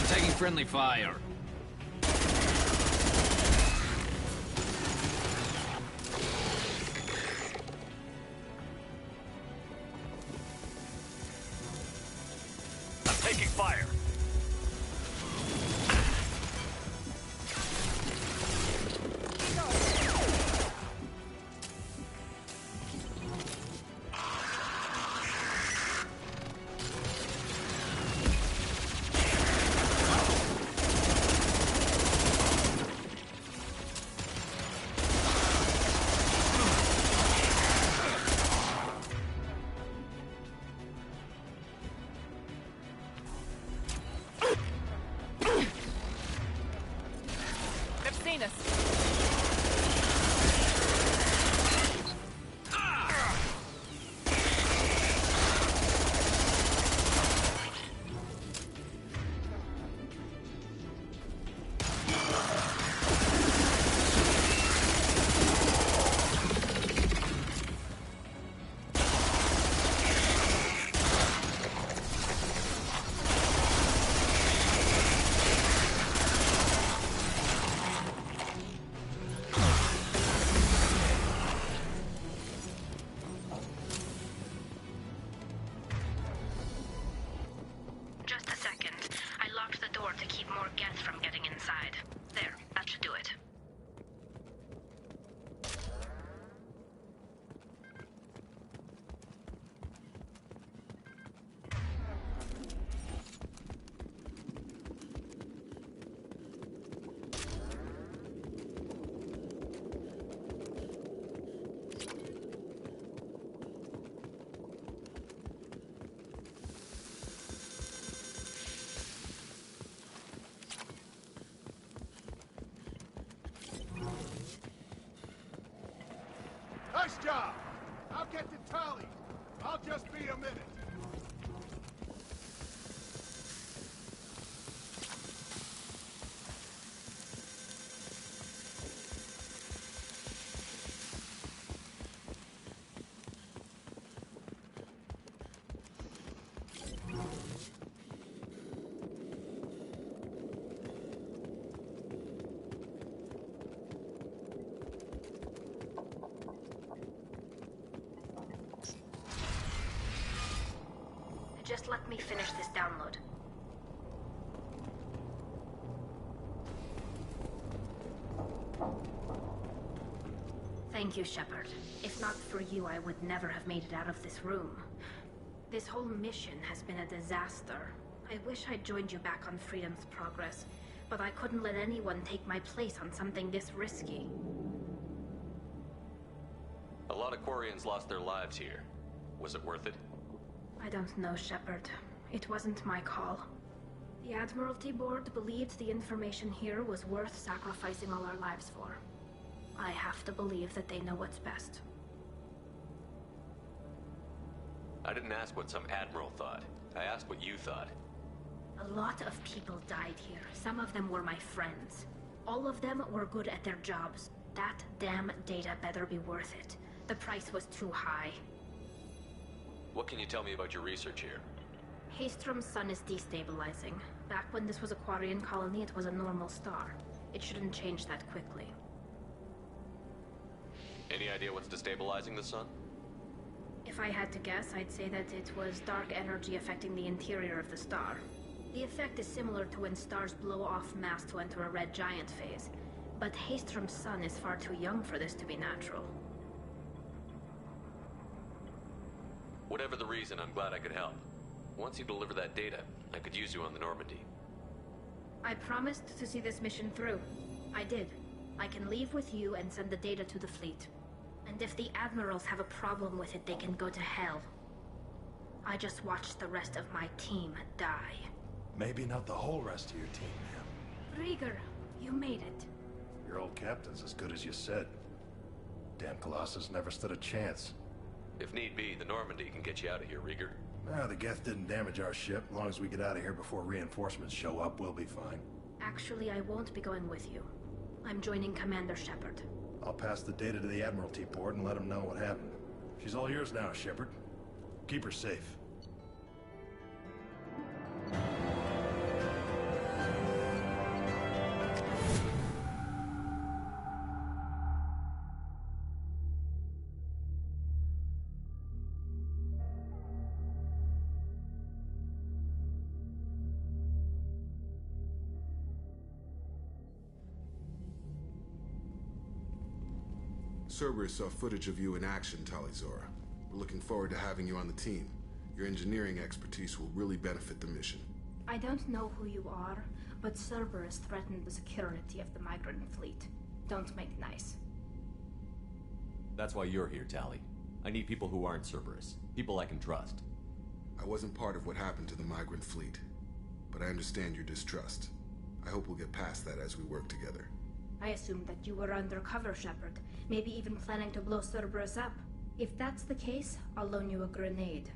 Taking friendly fire. I'm taking fire. Nice job! I'll get to Tali. I'll just be a minute. Just let me finish this download. Thank you, Shepard. If not for you, I would never have made it out of this room. This whole mission has been a disaster. I wish I'd joined you back on Freedom's Progress, but I couldn't let anyone take my place on something this risky. A lot of Quarians lost their lives here. Was it worth it? I don't know, Shepard. It wasn't my call. The Admiralty Board believed the information here was worth sacrificing all our lives for. I have to believe that they know what's best. I didn't ask what some admiral thought. I asked what you thought. A lot of people died here. Some of them were my friends. All of them were good at their jobs. That damn data better be worth it. The price was too high. What can you tell me about your research here? Haestrom's sun is destabilizing. Back when this was a Quarian colony, it was a normal star. It shouldn't change that quickly. Any idea what's destabilizing the sun? If I had to guess, I'd say that it was dark energy affecting the interior of the star. The effect is similar to when stars blow off mass to enter a red giant phase. But Haestrom's sun is far too young for this to be natural. Whatever the reason, I'm glad I could help. Once you deliver that data, I could use you on the Normandy. I promised to see this mission through. I did. I can leave with you and send the data to the fleet. And if the admirals have a problem with it, they can go to hell. I just watched the rest of my team die. Maybe not the whole rest of your team, ma'am. Rieger, you made it. Your old captain's as good as you said. Damn Colossus never stood a chance. If need be, the Normandy can get you out of here, Rieger. The Geth didn't damage our ship. As long as we get out of here before reinforcements show up, we'll be fine. Actually, I won't be going with you. I'm joining Commander Shepard. I'll pass the data to the Admiralty Board and let them know what happened. She's all yours now, Shepard. Keep her safe. Cerberus saw footage of you in action, Tali'Zorah. We're looking forward to having you on the team. Your engineering expertise will really benefit the mission. I don't know who you are, but Cerberus threatened the security of the migrant fleet. Don't make nice. That's why you're here, Tali. I need people who aren't Cerberus. People I can trust. I wasn't part of what happened to the migrant fleet, but I understand your distrust. I hope we'll get past that as we work together. I assumed that you were undercover, Shepard. Maybe even planning to blow Cerberus up. If that's the case, I'll loan you a grenade.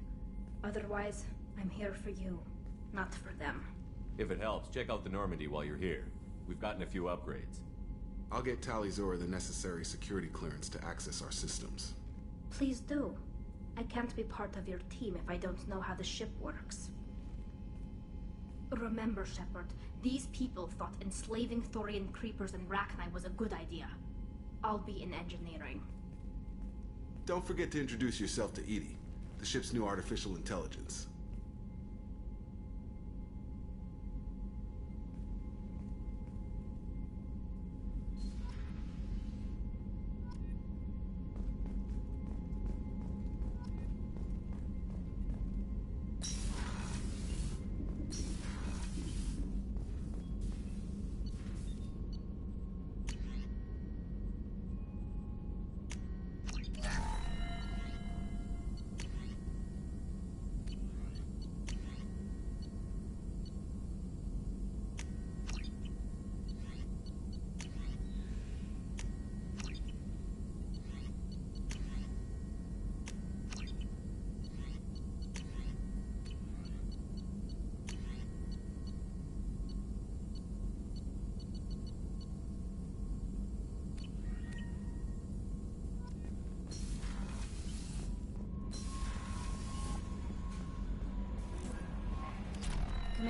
Otherwise, I'm here for you, not for them. If it helps, check out the Normandy while you're here. We've gotten a few upgrades. I'll get Tali'Zorah the necessary security clearance to access our systems. Please do. I can't be part of your team if I don't know how the ship works. Remember, Shepard, these people thought enslaving Thorian creepers and Rachni was a good idea. I'll be in engineering. Don't forget to introduce yourself to EDI, the ship's new artificial intelligence.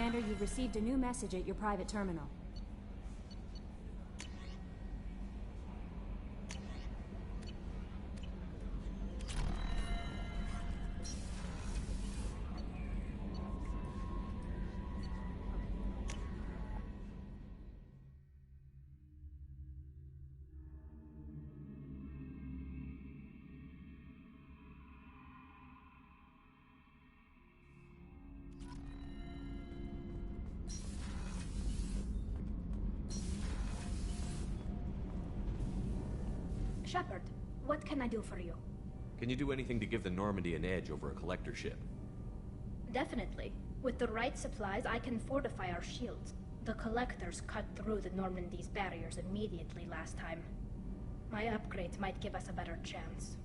Commander, you've received a new message at your private terminal. Shepard, what can I do for you? Can you do anything to give the Normandy an edge over a collector ship? Definitely. With the right supplies, I can fortify our shields. The Collectors cut through the Normandy's barriers immediately last time. My upgrades might give us a better chance.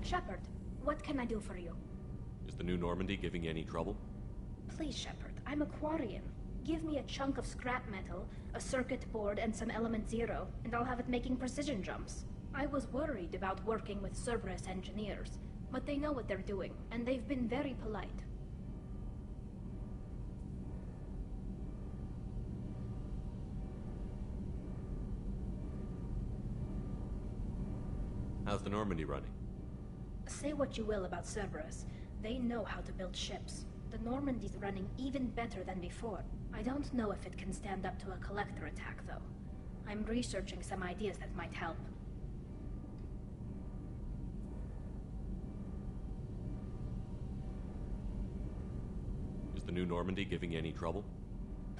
Shepard, what can I do for you? Is the new Normandy giving you any trouble? Please, Shepard, I'm a Quarian. Give me a chunk of scrap metal, a circuit board, and some element zero, and I'll have it making precision jumps. I was worried about working with Cerberus engineers, but they know what they're doing, and they've been very polite. How's the Normandy running? Say what you will about Cerberus. They know how to build ships. The Normandy's running even better than before. I don't know if it can stand up to a Collector attack, though. I'm researching some ideas that might help. Is the new Normandy giving you any trouble?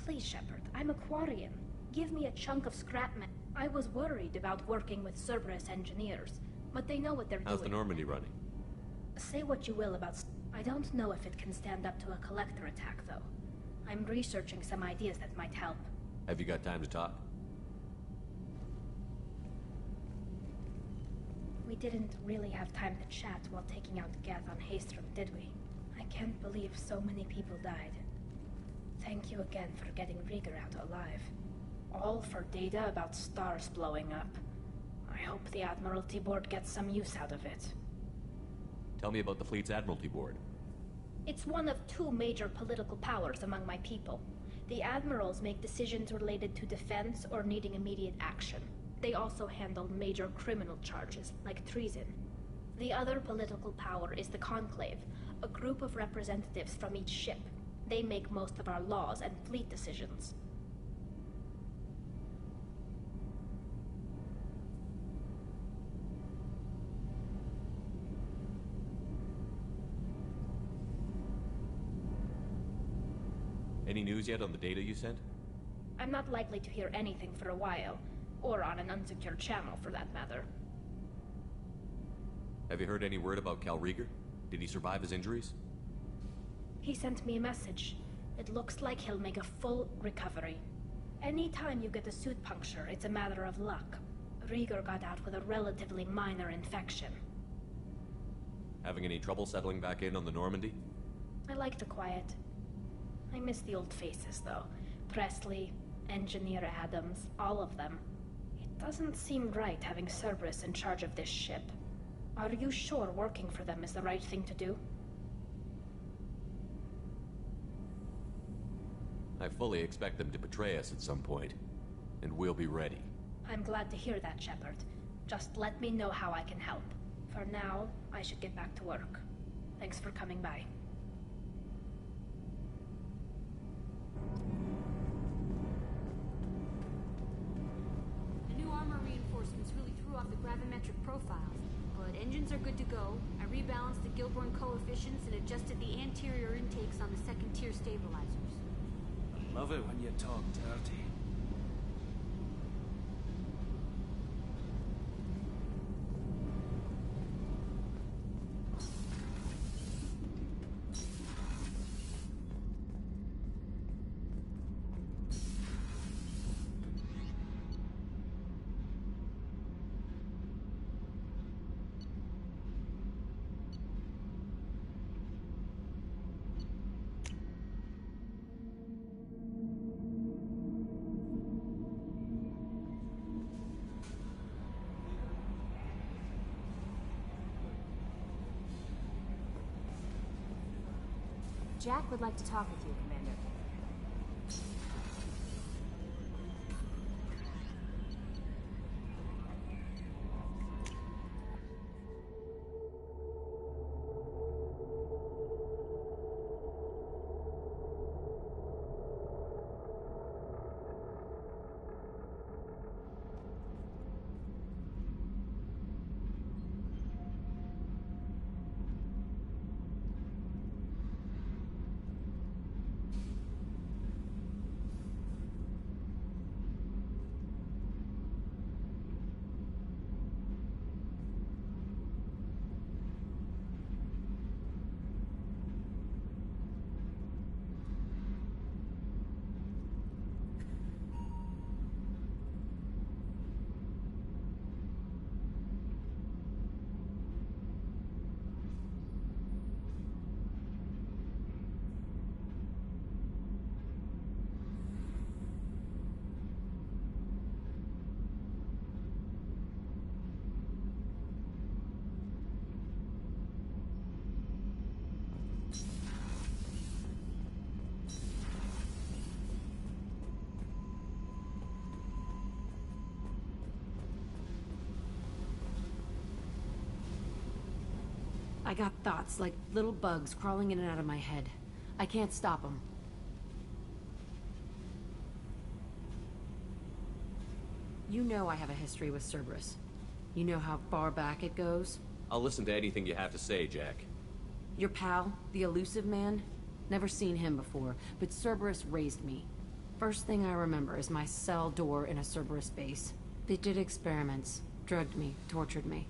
Please, Shepard, I'm a Quarian. Give me a chunk of scrap metal. I was worried about working with Cerberus engineers, but they know what they're doing. How's the Normandy running? Say what you will about... I don't know if it can stand up to a Collector attack, though. I'm researching some ideas that might help. Have you got time to talk? We didn't really have time to chat while taking out Gathon Haestrom, did we? I can't believe so many people died. Thank you again for getting Rieger out alive. All for data about stars blowing up. I hope the Admiralty Board gets some use out of it. Tell me about the fleet's Admiralty Board. It's one of two major political powers among my people. The admirals make decisions related to defense or needing immediate action. They also handle major criminal charges, like treason. The other political power is the Conclave, a group of representatives from each ship. They make most of our laws and fleet decisions. Any news yet on the data you sent? I'm not likely to hear anything for a while, or on an unsecured channel for that matter. Have you heard any word about Cal Rieger? Did he survive his injuries? He sent me a message. It looks like he'll make a full recovery. Anytime you get a suit puncture, it's a matter of luck. Rieger got out with a relatively minor infection. Having any trouble settling back in on the Normandy? I like the quiet. I miss the old faces, though. Presley, Engineer Adams, all of them. It doesn't seem right having Cerberus in charge of this ship. Are you sure working for them is the right thing to do? I fully expect them to betray us at some point, and we'll be ready. I'm glad to hear that, Shepard. Just let me know how I can help. For now, I should get back to work. Thanks for coming by. The new armor reinforcements really threw off the gravimetric profiles. But engines are good to go. I rebalanced the Gilborn coefficients and adjusted the anterior intakes on the second-tier stabilizers. I love it when you talk dirty. Jack would like to talk with you, Commander. I got thoughts like little bugs crawling in and out of my head. I can't stop them. You know I have a history with Cerberus. You know how far back it goes? I'll listen to anything you have to say, Jack. Your pal, the elusive man? Never seen him before, but Cerberus raised me. First thing I remember is my cell door in a Cerberus base. They did experiments, drugged me, tortured me.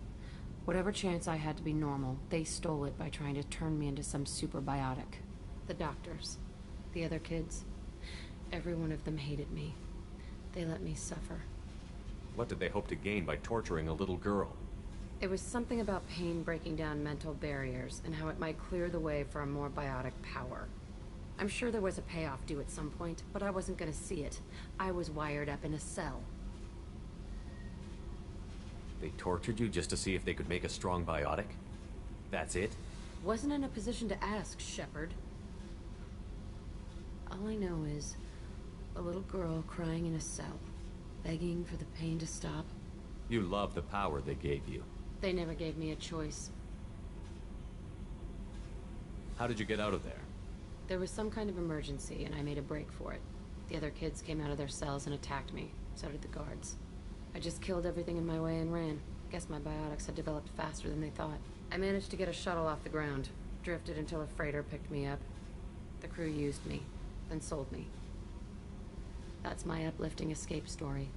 Whatever chance I had to be normal, they stole it by trying to turn me into some superbiotic. The doctors, the other kids, every one of them hated me. They let me suffer. What did they hope to gain by torturing a little girl? It was something about pain breaking down mental barriers and how it might clear the way for a more biotic power. I'm sure there was a payoff due at some point, but I wasn't gonna see it. I was wired up in a cell. They tortured you just to see if they could make a strong biotic? That's it? Wasn't in a position to ask, Shepard. All I know is a little girl crying in a cell, begging for the pain to stop. You love the power they gave you. They never gave me a choice. How did you get out of there? There was some kind of emergency, and I made a break for it. The other kids came out of their cells and attacked me. So did the guards. I just killed everything in my way and ran. Guess my biotics had developed faster than they thought. I managed to get a shuttle off the ground. Drifted until a freighter picked me up. The crew used me, then sold me. That's my uplifting escape story.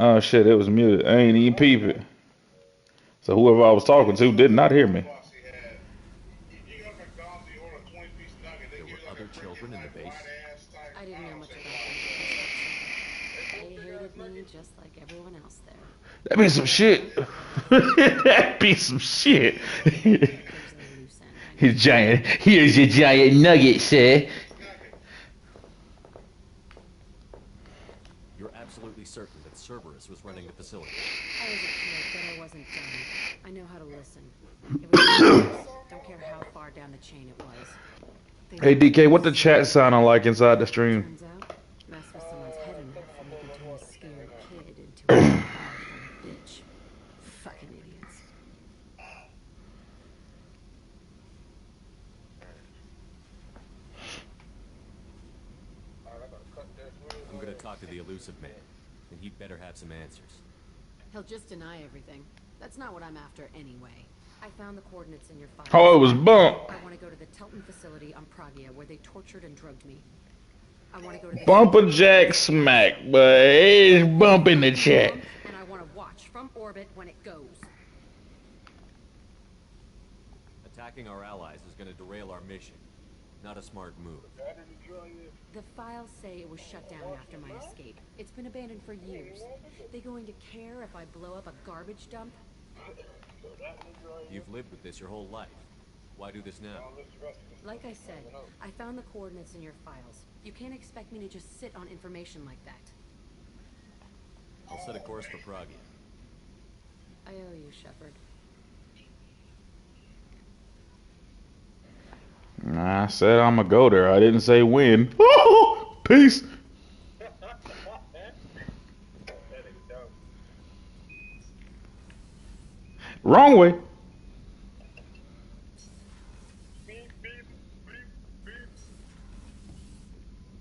Oh shit, it was muted. I ain't even peep it. So whoever I was talking to did not hear me. There were other children in the base? I didn't know much about them. They hated me just like everyone else there. That be some shit. That be some shit. Here's your giant nugget, sir. You're absolutely certain that Cerberus was running the facility? I was a kid, but I wasn't dumb. I know how to listen. It was don't care how far down the chain it was. Hey DK, what the chat sounding like inside the stream? Turns out, mess with someone's head enough and you can turn a scared kid into a powerful bitch. Fucking idiots. I'm gonna talk to the elusive man, and he'd better have some answers. He'll just deny everything. That's not what I'm after anyway. I found the coordinates in your file. Oh, it was bump. I want to go to the Telton facility on Pragia where they tortured and drugged me. I want to go to the Bumper Jack smack, but it's bump in the chat. And I want to watch from orbit when it goes. Attacking our allies is going to derail our mission. Not a smart move. The files say it was shut down after my escape. It's been abandoned for years. They going to care if I blow up a garbage dump? You've lived with this your whole life. Why do this now? Like I said, I found the coordinates in your files. You can't expect me to just sit on information like that. I'll set a course for Prague. I owe you, Shepard. I said I'ma go there. I didn't say when. Peace. Wrong way.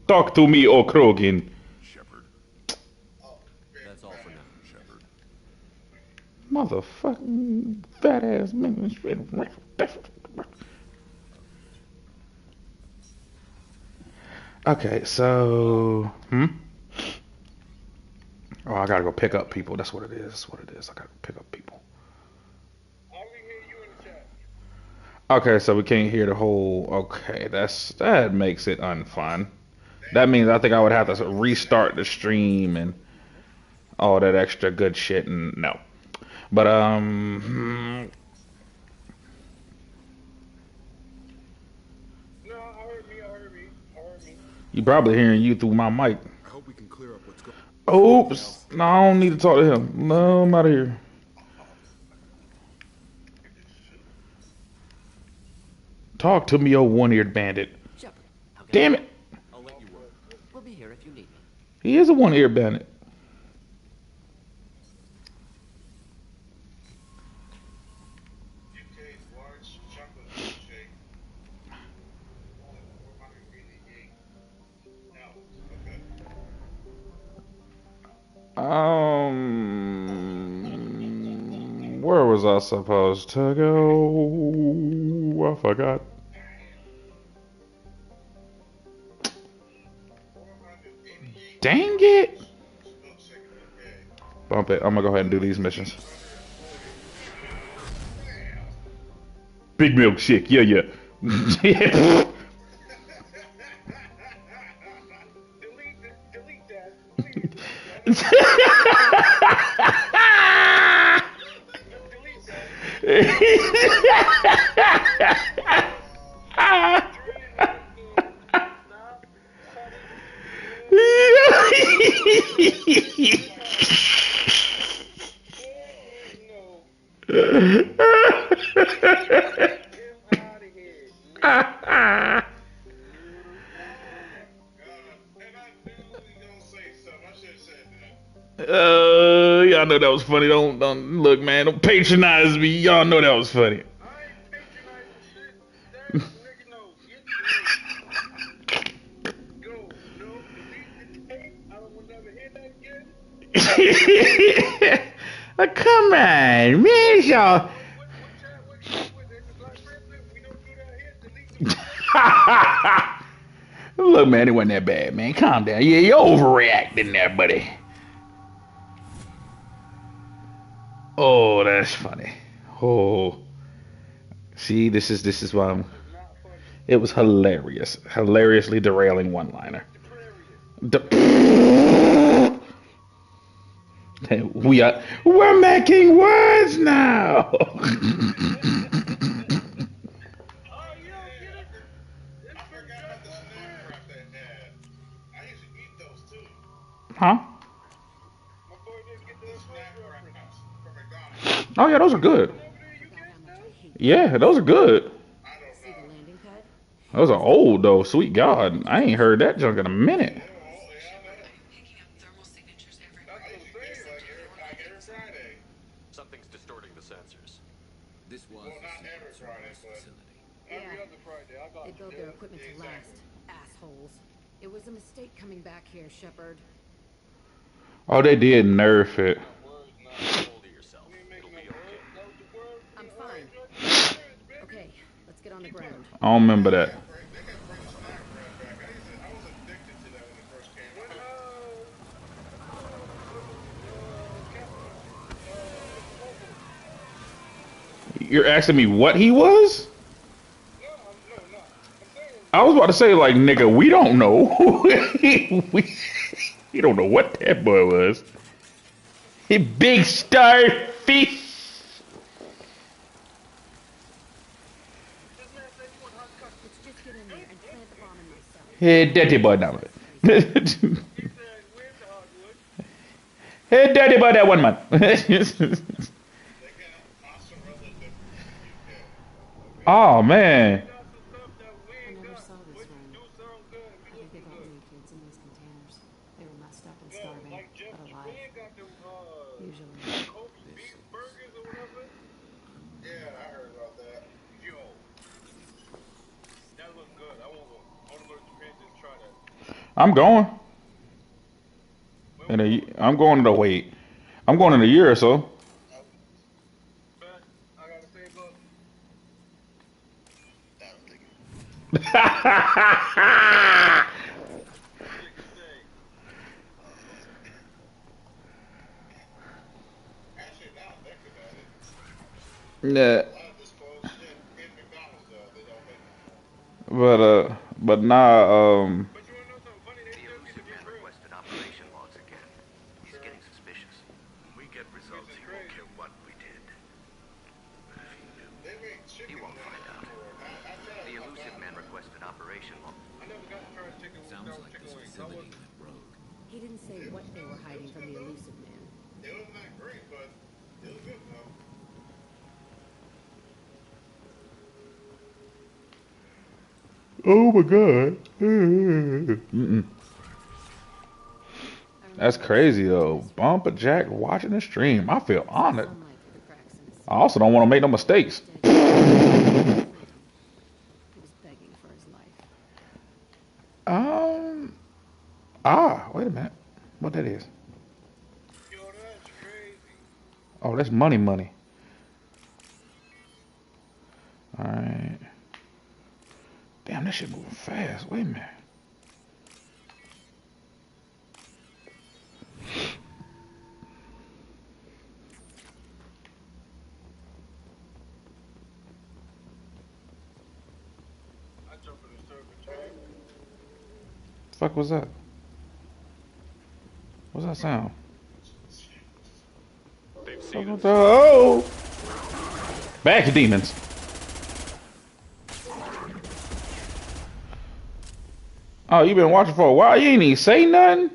Talk to me, O'Krogan. Shepard. That's all for now, Shepard. Motherfucking fat ass man. Okay, so oh, I gotta go pick up people. That's what it is. That's what it is. I gotta pick up people. Okay, so we can't hear the whole. Okay, that makes it unfun. That means I think I would have to restart the stream and all that extra good shit. And no, but you probably hearing you through my mic. I hope we can clear up what's going on. Oops. No, I don't need to talk to him. No, I'm out of here. Talk to me, oh one-eared bandit. Damn it. I'll let you work. We'll be here if you need me. He is a one-eared bandit. Where was I supposed to go? I forgot. Dang it! Bump it. I'm gonna go ahead and do these missions. Big milkshake, yeah, yeah. Y'all know that was funny. Don't look, man. Don't patronize me. Y'all know that was funny. Come on, man, y'all. Look, man, it wasn't that bad, man. Calm down. Yeah, you're overreacting there, buddy. Oh, that's funny. Oh, see, this is why I'm. It was hilarious, hilariously derailing one-liner. We're making words now. Huh? Oh yeah, those are good. Yeah, those are good. Those are old though. Sweet God, I ain't heard that junk in a minute. Something's distorting the sensors. This was a surveillance facility. Yeah, they built their equipment to last. Assholes. It was a mistake coming back here, Shepard. Oh, they did nerf it. I'm fine. Okay, let's get on the ground. I don't remember that. You're asking me what he was? about to say, like, nigga, we don't know. we don't know what that boy was. He big starfish. Hey, dirty boy, down it. Hey, dirty boy, that one man. Oh man. I never saw this one. I think they got many kids in these containers. They were messed up and starving, but alive. Usually. Yeah, I heard about that. Yo, that looks good. I want to learn Japan. Just try that. I'm going. I'm going to wait. I'm going in a year or so. Yeah. But nah, He didn't say what they were hiding from the elusive man. It wasn't that great, but it was good enough. oh my god. Mm-mm. That's crazy though. Bumper Jack watching the stream. I feel honored. I also don't want to make no mistakes. He was begging for his life. Wait a minute. What that is? Oh, that's money. Alright. Damn, that shit moving fast. Wait a minute. Fuck was that? What's that sound? Oh! Back demons. Oh, you been watching for a while? You ain't even say nothing?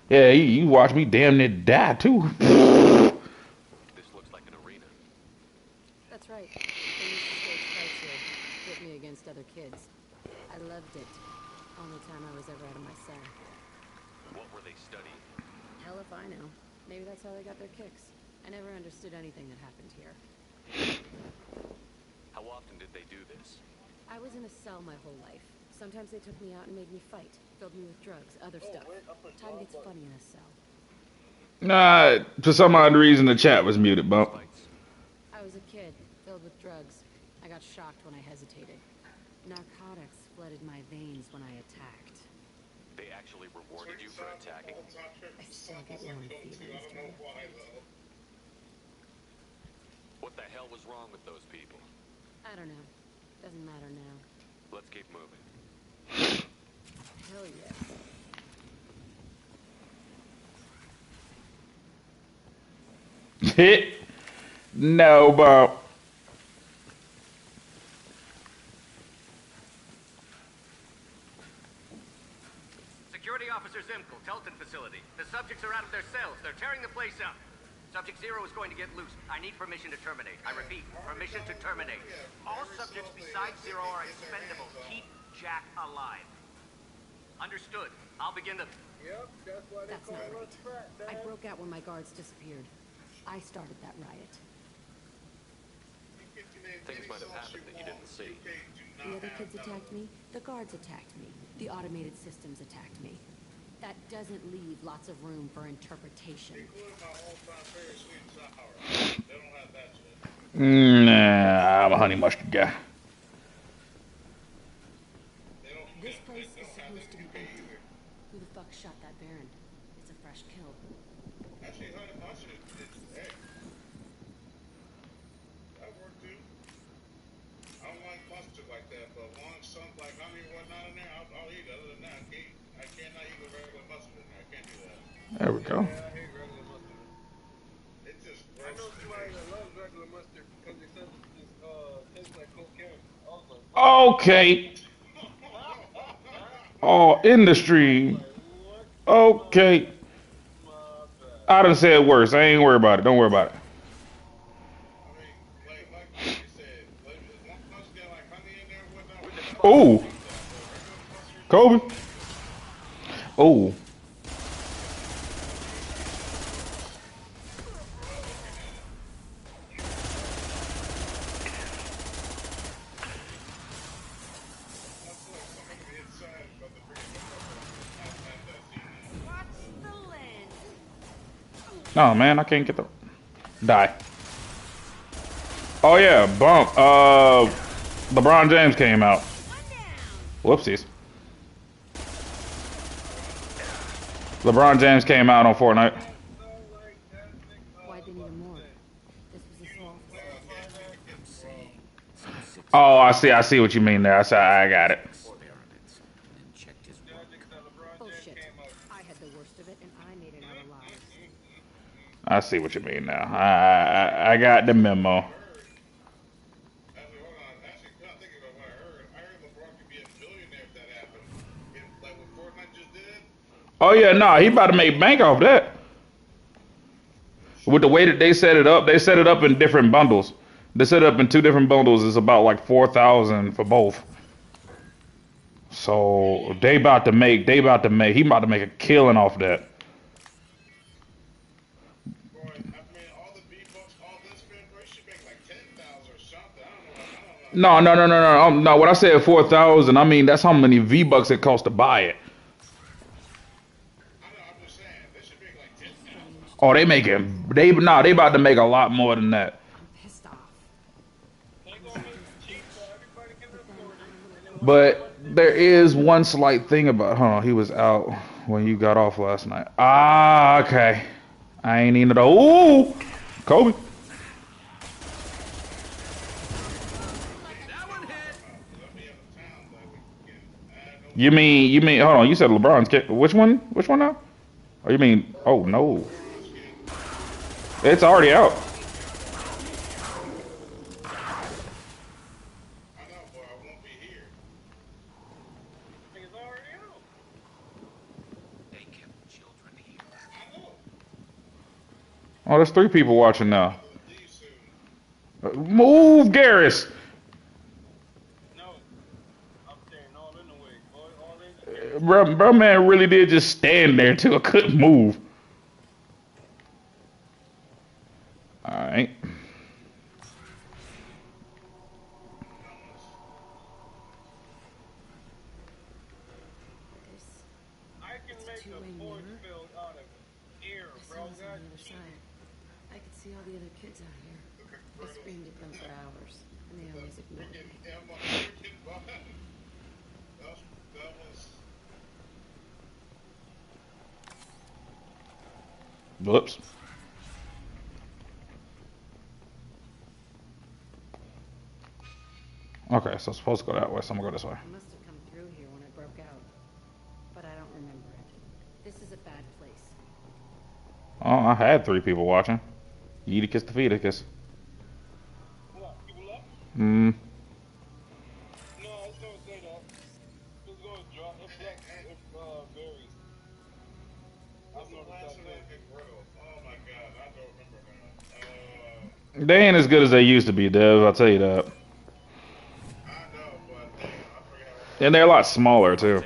Yeah, you watch me damn near die too. This looks like an arena. That's right. They used to stage fights here, pit me against other kids. I loved it. Only time I was ever out of my cell. What were they studying? Hell if I know. Maybe that's how they got their kicks. I never understood anything that happened here. How often did they do this? I was in a cell my whole life. Sometimes they took me out and made me fight. Filled me with drugs, other stuff. Time gets funny in a cell. Nah, for some odd reason the chat was muted, Bump. I was a kid, filled with drugs. I got shocked when I hesitated. Narcotics flooded my veins when I attacked. They actually rewarded you for attacking? I still get warm feelings during that. What the hell was wrong with those people? I don't know. Doesn't matter now. Let's keep moving. Hell yes. Hit. No, Bob. Security Officer Zimkel, Telton facility. The subjects are out of their cells. They're tearing the place up. Subject Zero is going to get loose. I need permission to terminate. I repeat, permission to terminate. All subjects besides Zero are expendable. Keep Jack alive. Understood. I'll begin the... Yep, that's why they That's not right. I broke out when my guards disappeared. I started that riot. Things might have happened that you didn't see. The other kids attacked me. The guards attacked me. The automated systems attacked me. That doesn't leave lots of room for interpretation. Nah, I'm a honey mustard guy. This place is supposed to be empty. Who the fuck shot that Baron? It's a fresh kill. Actually, honey mustard is egg. That worked too. I don't like mustard like that, but long something like honey and whatnot in there, I'll eat it. Other than that, I cannot eat the regular mustard in there. I can't do that. There we go. Yeah, I hate regular mustard. It just I know somebody that loves regular mustard because they said it just tastes like cocaine. Okay. Oh, industry. Okay. I done said worse. I ain't worried about it. Don't worry about it. Oh. Kobe. Oh. Oh man, I can't get the die. Oh yeah, bump. LeBron James came out. Whoopsies. LeBron James came out on Fortnite. Why they need more? This was a small. Oh, I see what you mean there. I got it. Bullshit. I had the worst of it, and I made it out alive. I see what you mean now. I got the memo. Oh yeah, nah, he about to make bank off that. With the way that they set it up in different bundles. They set it up in 2 different bundles. It's about like 4,000 for both. So he about to make a killing off that. No. No, what I said 4,000, I mean that's how many V-Bucks it costs to buy it. Oh, they about to make a lot more than that. But there is one slight thing about, hold on, he was out when you got off last night. Ah, okay. I ain't even know. Ooh, Kobe. You mean, hold on, you said LeBron's, which one now? Oh, you mean, oh no. It's already out. Oh, there's 3 people watching now. Move, Garrus. Bro, man really did just stand there till I couldn't move. Alright. I can make a force field out of air, bro. On the other side. I could see all the other kids out here. I screamed at them for hours, and they always ignored me. Whoops. Okay, so it's supposed to go that way, so I'm gonna go this way. I must have come through here when I broke out, but I don't remember it. This is a bad place. Oh, I had 3 people watching. Yeeticus the Feticus. Hmm. No, I was gonna say that. It's gonna drop. It's black. It's berries. I've noticed that. Oh my god, I don't remember now. They ain't as good as they used to be, Dev. I'll tell you that. And they're a lot smaller too.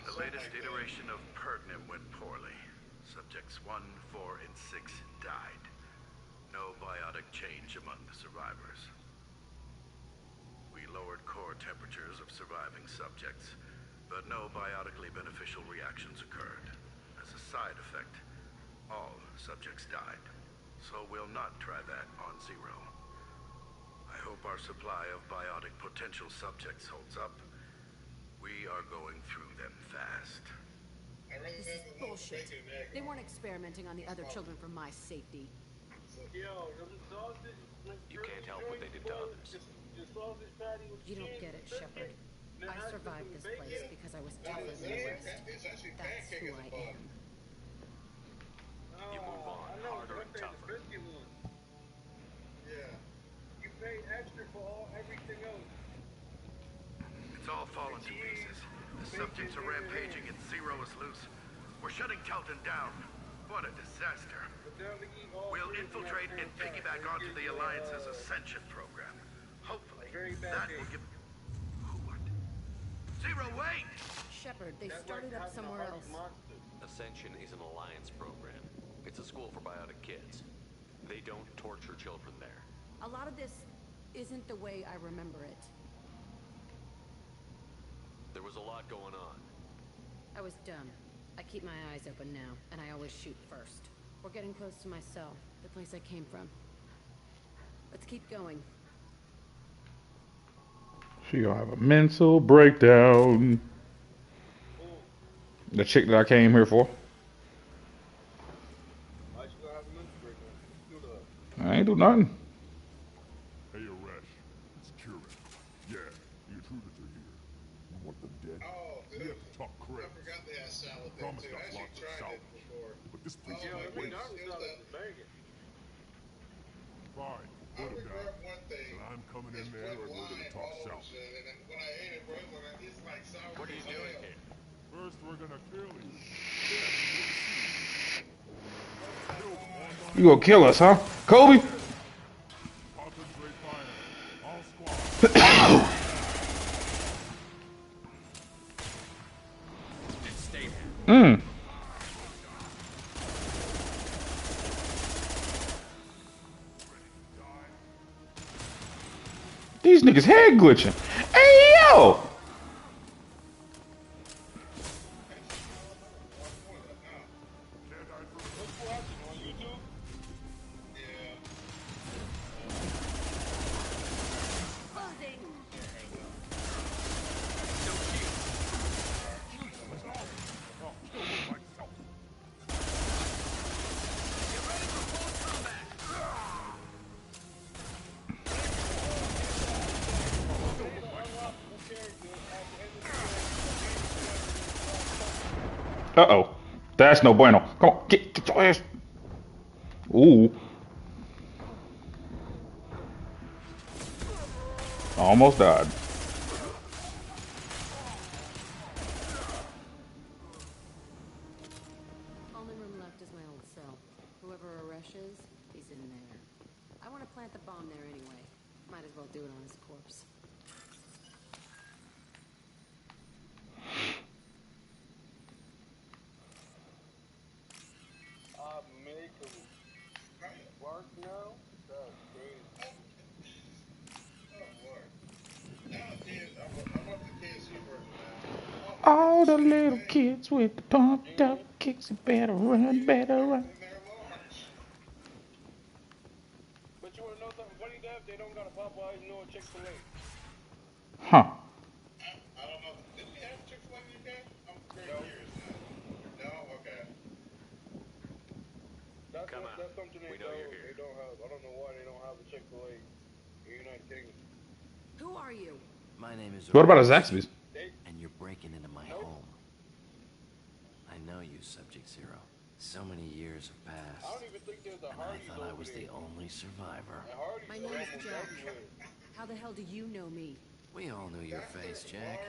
The latest iteration of Pertinent went poorly. Subjects 1, 4, and 6 died. No biotic change among the survivors. We lowered core temperatures of surviving subjects, but no biotically beneficial reactions occurred. As a side effect, all subjects died. So we'll not try that on Zero. I hope our supply of biotic potential subjects holds up. We are going through them fast. This is bullshit. They weren't experimenting on the other children for my safety. You can't help what they did to others. You don't get it, Shepard. I survived this place because I was tougher than the rest. That's who I am. You move on, harder and tougher. Yeah. You pay extra for everything else. It's all fallen to pieces. The subjects are rampaging and Zero is loose. We're shutting Telton down. What a disaster. We'll infiltrate and piggyback onto the Alliance's Ascension program. Hopefully, that will give... What? Zero, wait! Shepard, they started up somewhere else. Ascension is an Alliance program. It's a school for biotic kids. They don't torture children there. A lot of this isn't the way I remember it. There was a lot going on. I was dumb. I keep my eyes open now, and I always shoot first. We're getting close to my cell, the place I came from. Let's keep going. She gonna have a mental breakdown. The chick that I came here for. I ain't do nothing. Hey, Aresh. It's Kieran. Yeah, the intruders are here. You want them dead? Oh, We have to talk crap. I forgot they had salad there Promise too. got I actually lots of tried salad. it before. But this place Yeah, is we waste. got salad is banging. Fine, I put them regret down. one thing. And I'm coming in there and we're gonna talk south. And then when I ate it, bro, it's like sour. What are you doing here? First, we're gonna kill you. You gonna kill us, huh? Kobe? Concentrate fire. All squad. These niggas head glitching. Hey, yo! Uh-oh. That's no bueno. Come on, get your ass. Ooh. Almost died. Only room left is my old cell. Whoever Aresh is, he's in there. I want to plant the bomb there anyway. Might as well do it on his corpse. Make them work now? That's crazy. Oh, Lord. I want the KSU version now. All the little kids with the pumped up kicks, you better run, better run. But you want to know something funny, Dev? They don't got a Popeyes nor a Chick-fil-A. Huh. I don't know. Did we have Chick-fil-A in the UK? I'm very curious now. No? Okay. That's something they don't have. I don't know why they don't have a Chick-fil-A in the United Kingdom. Who are you? My name is What about a Aresh, Zaxby's? and you're breaking into my home. I know you, Subject Zero. So many years have passed, I don't even think there's a and I Hardee's thought I over was there. the only survivor. And Hardee's My is name is almost Jack. everywhere. How the hell do you know me? We all knew your face, Jack.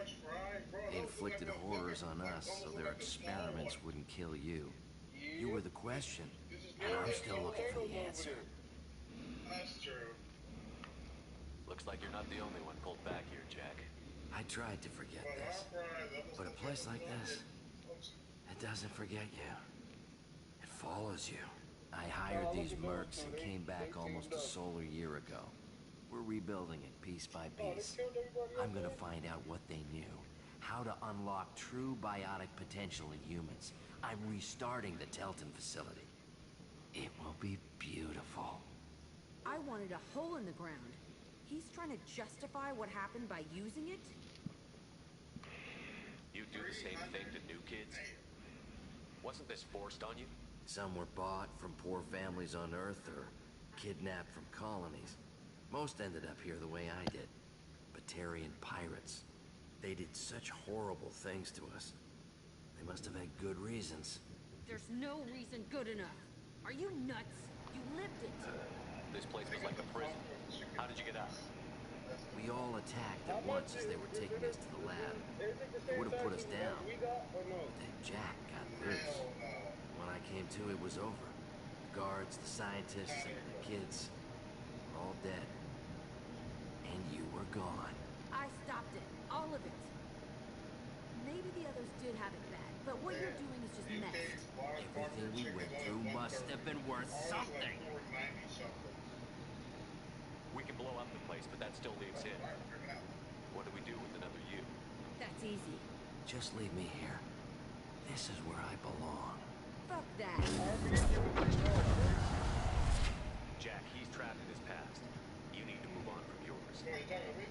They inflicted horrors on us so their experiments wouldn't kill you. You were the question, and I'm still looking for the answer. That's true. Looks like you're not the only one pulled back here, Jack. I tried to forget this, but a place like this, it doesn't forget you. It follows you. I hired these mercs and came back almost a solar year ago. We're rebuilding it piece by piece. I'm gonna find out what they knew, how to unlock true biotic potential in humans. I'm restarting the Telton facility. It will be beautiful. I wanted a hole in the ground. He's trying to justify what happened by using it? You do the same thing to new kids? Wasn't this forced on you? Some were bought from poor families on Earth or kidnapped from colonies. Most ended up here the way I did. Batarian pirates. They did such horrible things to us. They must have had good reasons. There's no reason good enough. Are you nuts? You lived it. This place was like a prison. How did you get out? We all attacked at once as they were taking us to the lab. They would have put us down, but then Jack got loose. When I came to, it was over. The guards, the scientists, and the kids were all dead. And you were gone. I stopped it. All of it. Maybe the others did have it bad, but what you're doing is just mess. Everything we went through must have been worth something. We can blow up the place, but that still leaves him. What do we do with another you? That's easy. Just leave me here. This is where I belong. Fuck that. Jack, he's trapped in his past. You need to move on from yours.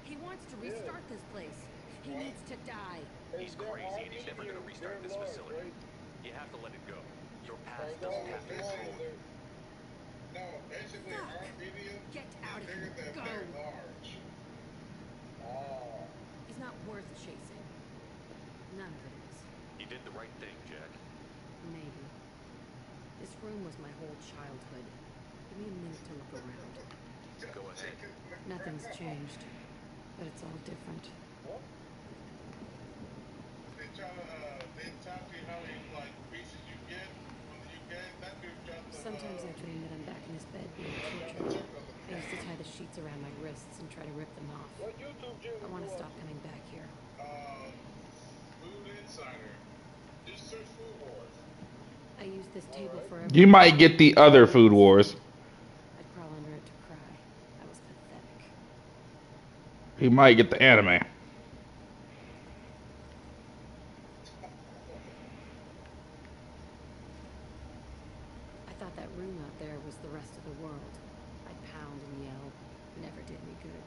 He wants to restart this place. He needs to die. He's crazy and he's never gonna restart this facility. You have to let it go. Your past doesn't have to control you. Get out of here. Go. He's not worth chasing. None of it is. You did the right thing, Jack. Maybe. This room was my whole childhood. Give me a minute to look around. Go ahead. Nothing's changed, but it's all different. Sometimes I dream that I'm back in this bed being tortured. I used to tie the sheets around my wrists and try to rip them off. I want to stop coming back here. Food Insider. Just search Food Wars. I used this table for You might get the other Food Wars. I'd crawl under it to cry. That was pathetic. He might get the anime. I thought that room out there was the rest of the world. I'd pound and yell. Never did me good.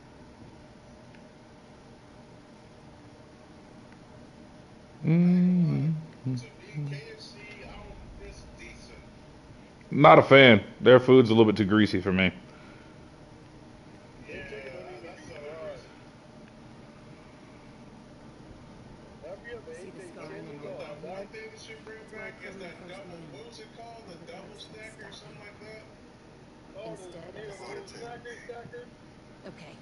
Not a fan. Their food's a little bit too greasy for me. Okay,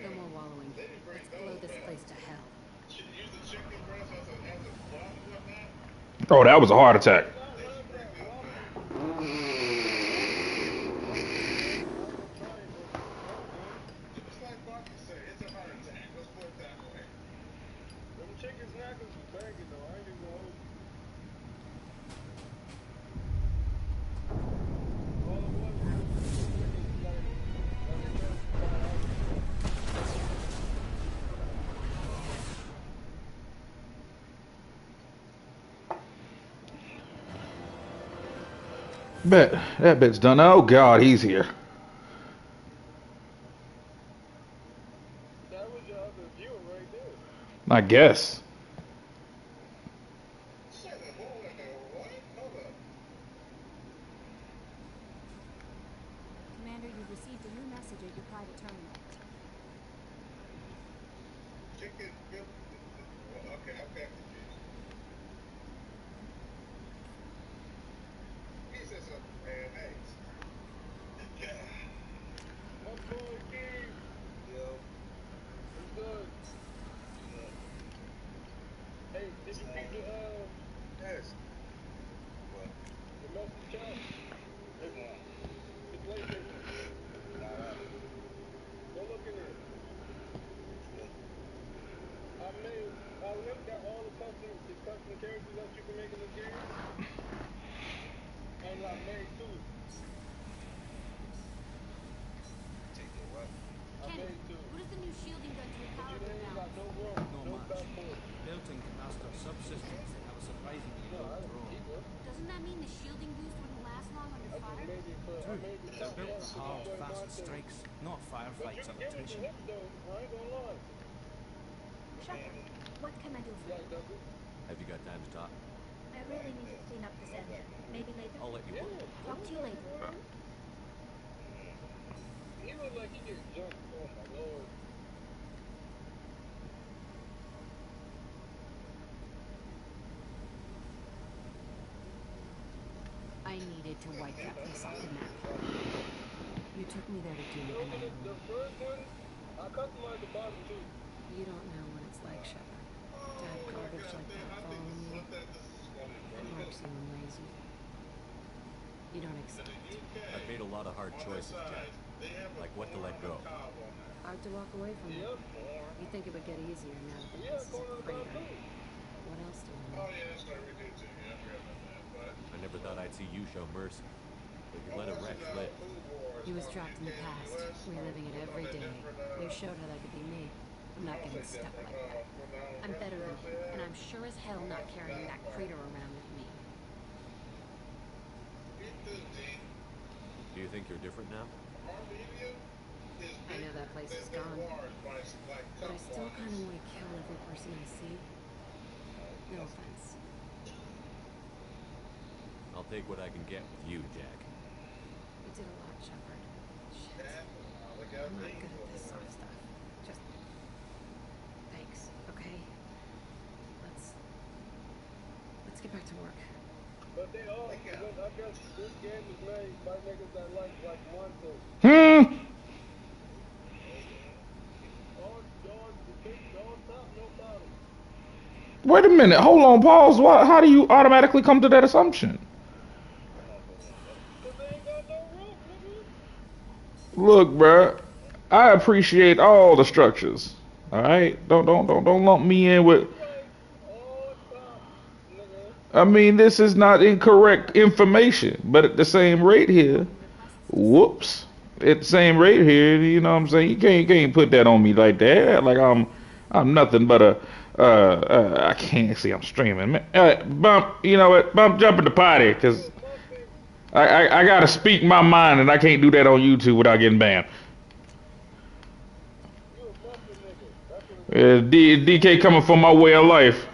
no more wallowing. Let's blow this place to hell. Oh, that was a heart attack. Bet that bit's done. Oh God, he's here. That was your other viewer right there. I guess. Commander, you've received a new message at your private terminal. Hey, did you read the yes. What? The message chat? The PlayStation. Go look in there. I linked out all the custom characters that you can make in the game. And I made two. Take the what? I made two. What is the new shielding gun to your power But you ain't got no room, no backboard. Built-in capacitor subsystems have a surprisingly low draw. Doesn't that mean the shielding boost wouldn't last long under fire? True, they're built for hard, fast strikes, not firefights under attrition. I ain't gonna lie. Shepard, what can I do for you? Have you got time to talk? I really need to clean up this engine. Maybe later. I'll let you work. Talk to you later. He look like he gets jumped. Oh my lord. I needed to wipe that place off the map. You took me there to do it, and The first one, I customized the bottom too. you don't know what it's like, Shepard. To have garbage like that following you. That marks you and lazy. You don't accept. I've made a lot of hard choices, Jack. Like what to let go. Hard to walk away from it. You think it would get easier now that the place is a crater. What else do you know? Oh yeah, that's right, we did too. Yeah, I forgot about that. But I never thought I'd see you show mercy. But you let a wretch live. He was trapped in the past, reliving it every day. You showed her that could be me. I'm not getting stuck like that. I'm better than him, and I'm sure as hell not carrying that crater around with me. Do you think you're different now? I know that place is gone, but I still kind of want to kill every person I see. No offense. I'll take what I can get with you, Jack. You did a lot, Shepard. Shit. I'm not good at this sort of stuff. Just... thanks, okay? Let's get back to work. But they all, I guess this game is made by niggas that like one thing. Wait a minute. Hold on. Pause. What? How do you automatically come to that assumption? Look, bruh. I appreciate all the structures. All right. Don't lump me in with. I mean, this is not incorrect information, but at the same rate here, whoops. At the same rate here, you know what I'm saying? You can't put that on me like that. Like I'm nothing but a I can't see I'm streaming. Bump, you know what? Bump, jump in the potty, cause I gotta speak my mind, and I can't do that on YouTube without getting banned. DK coming for my way of life.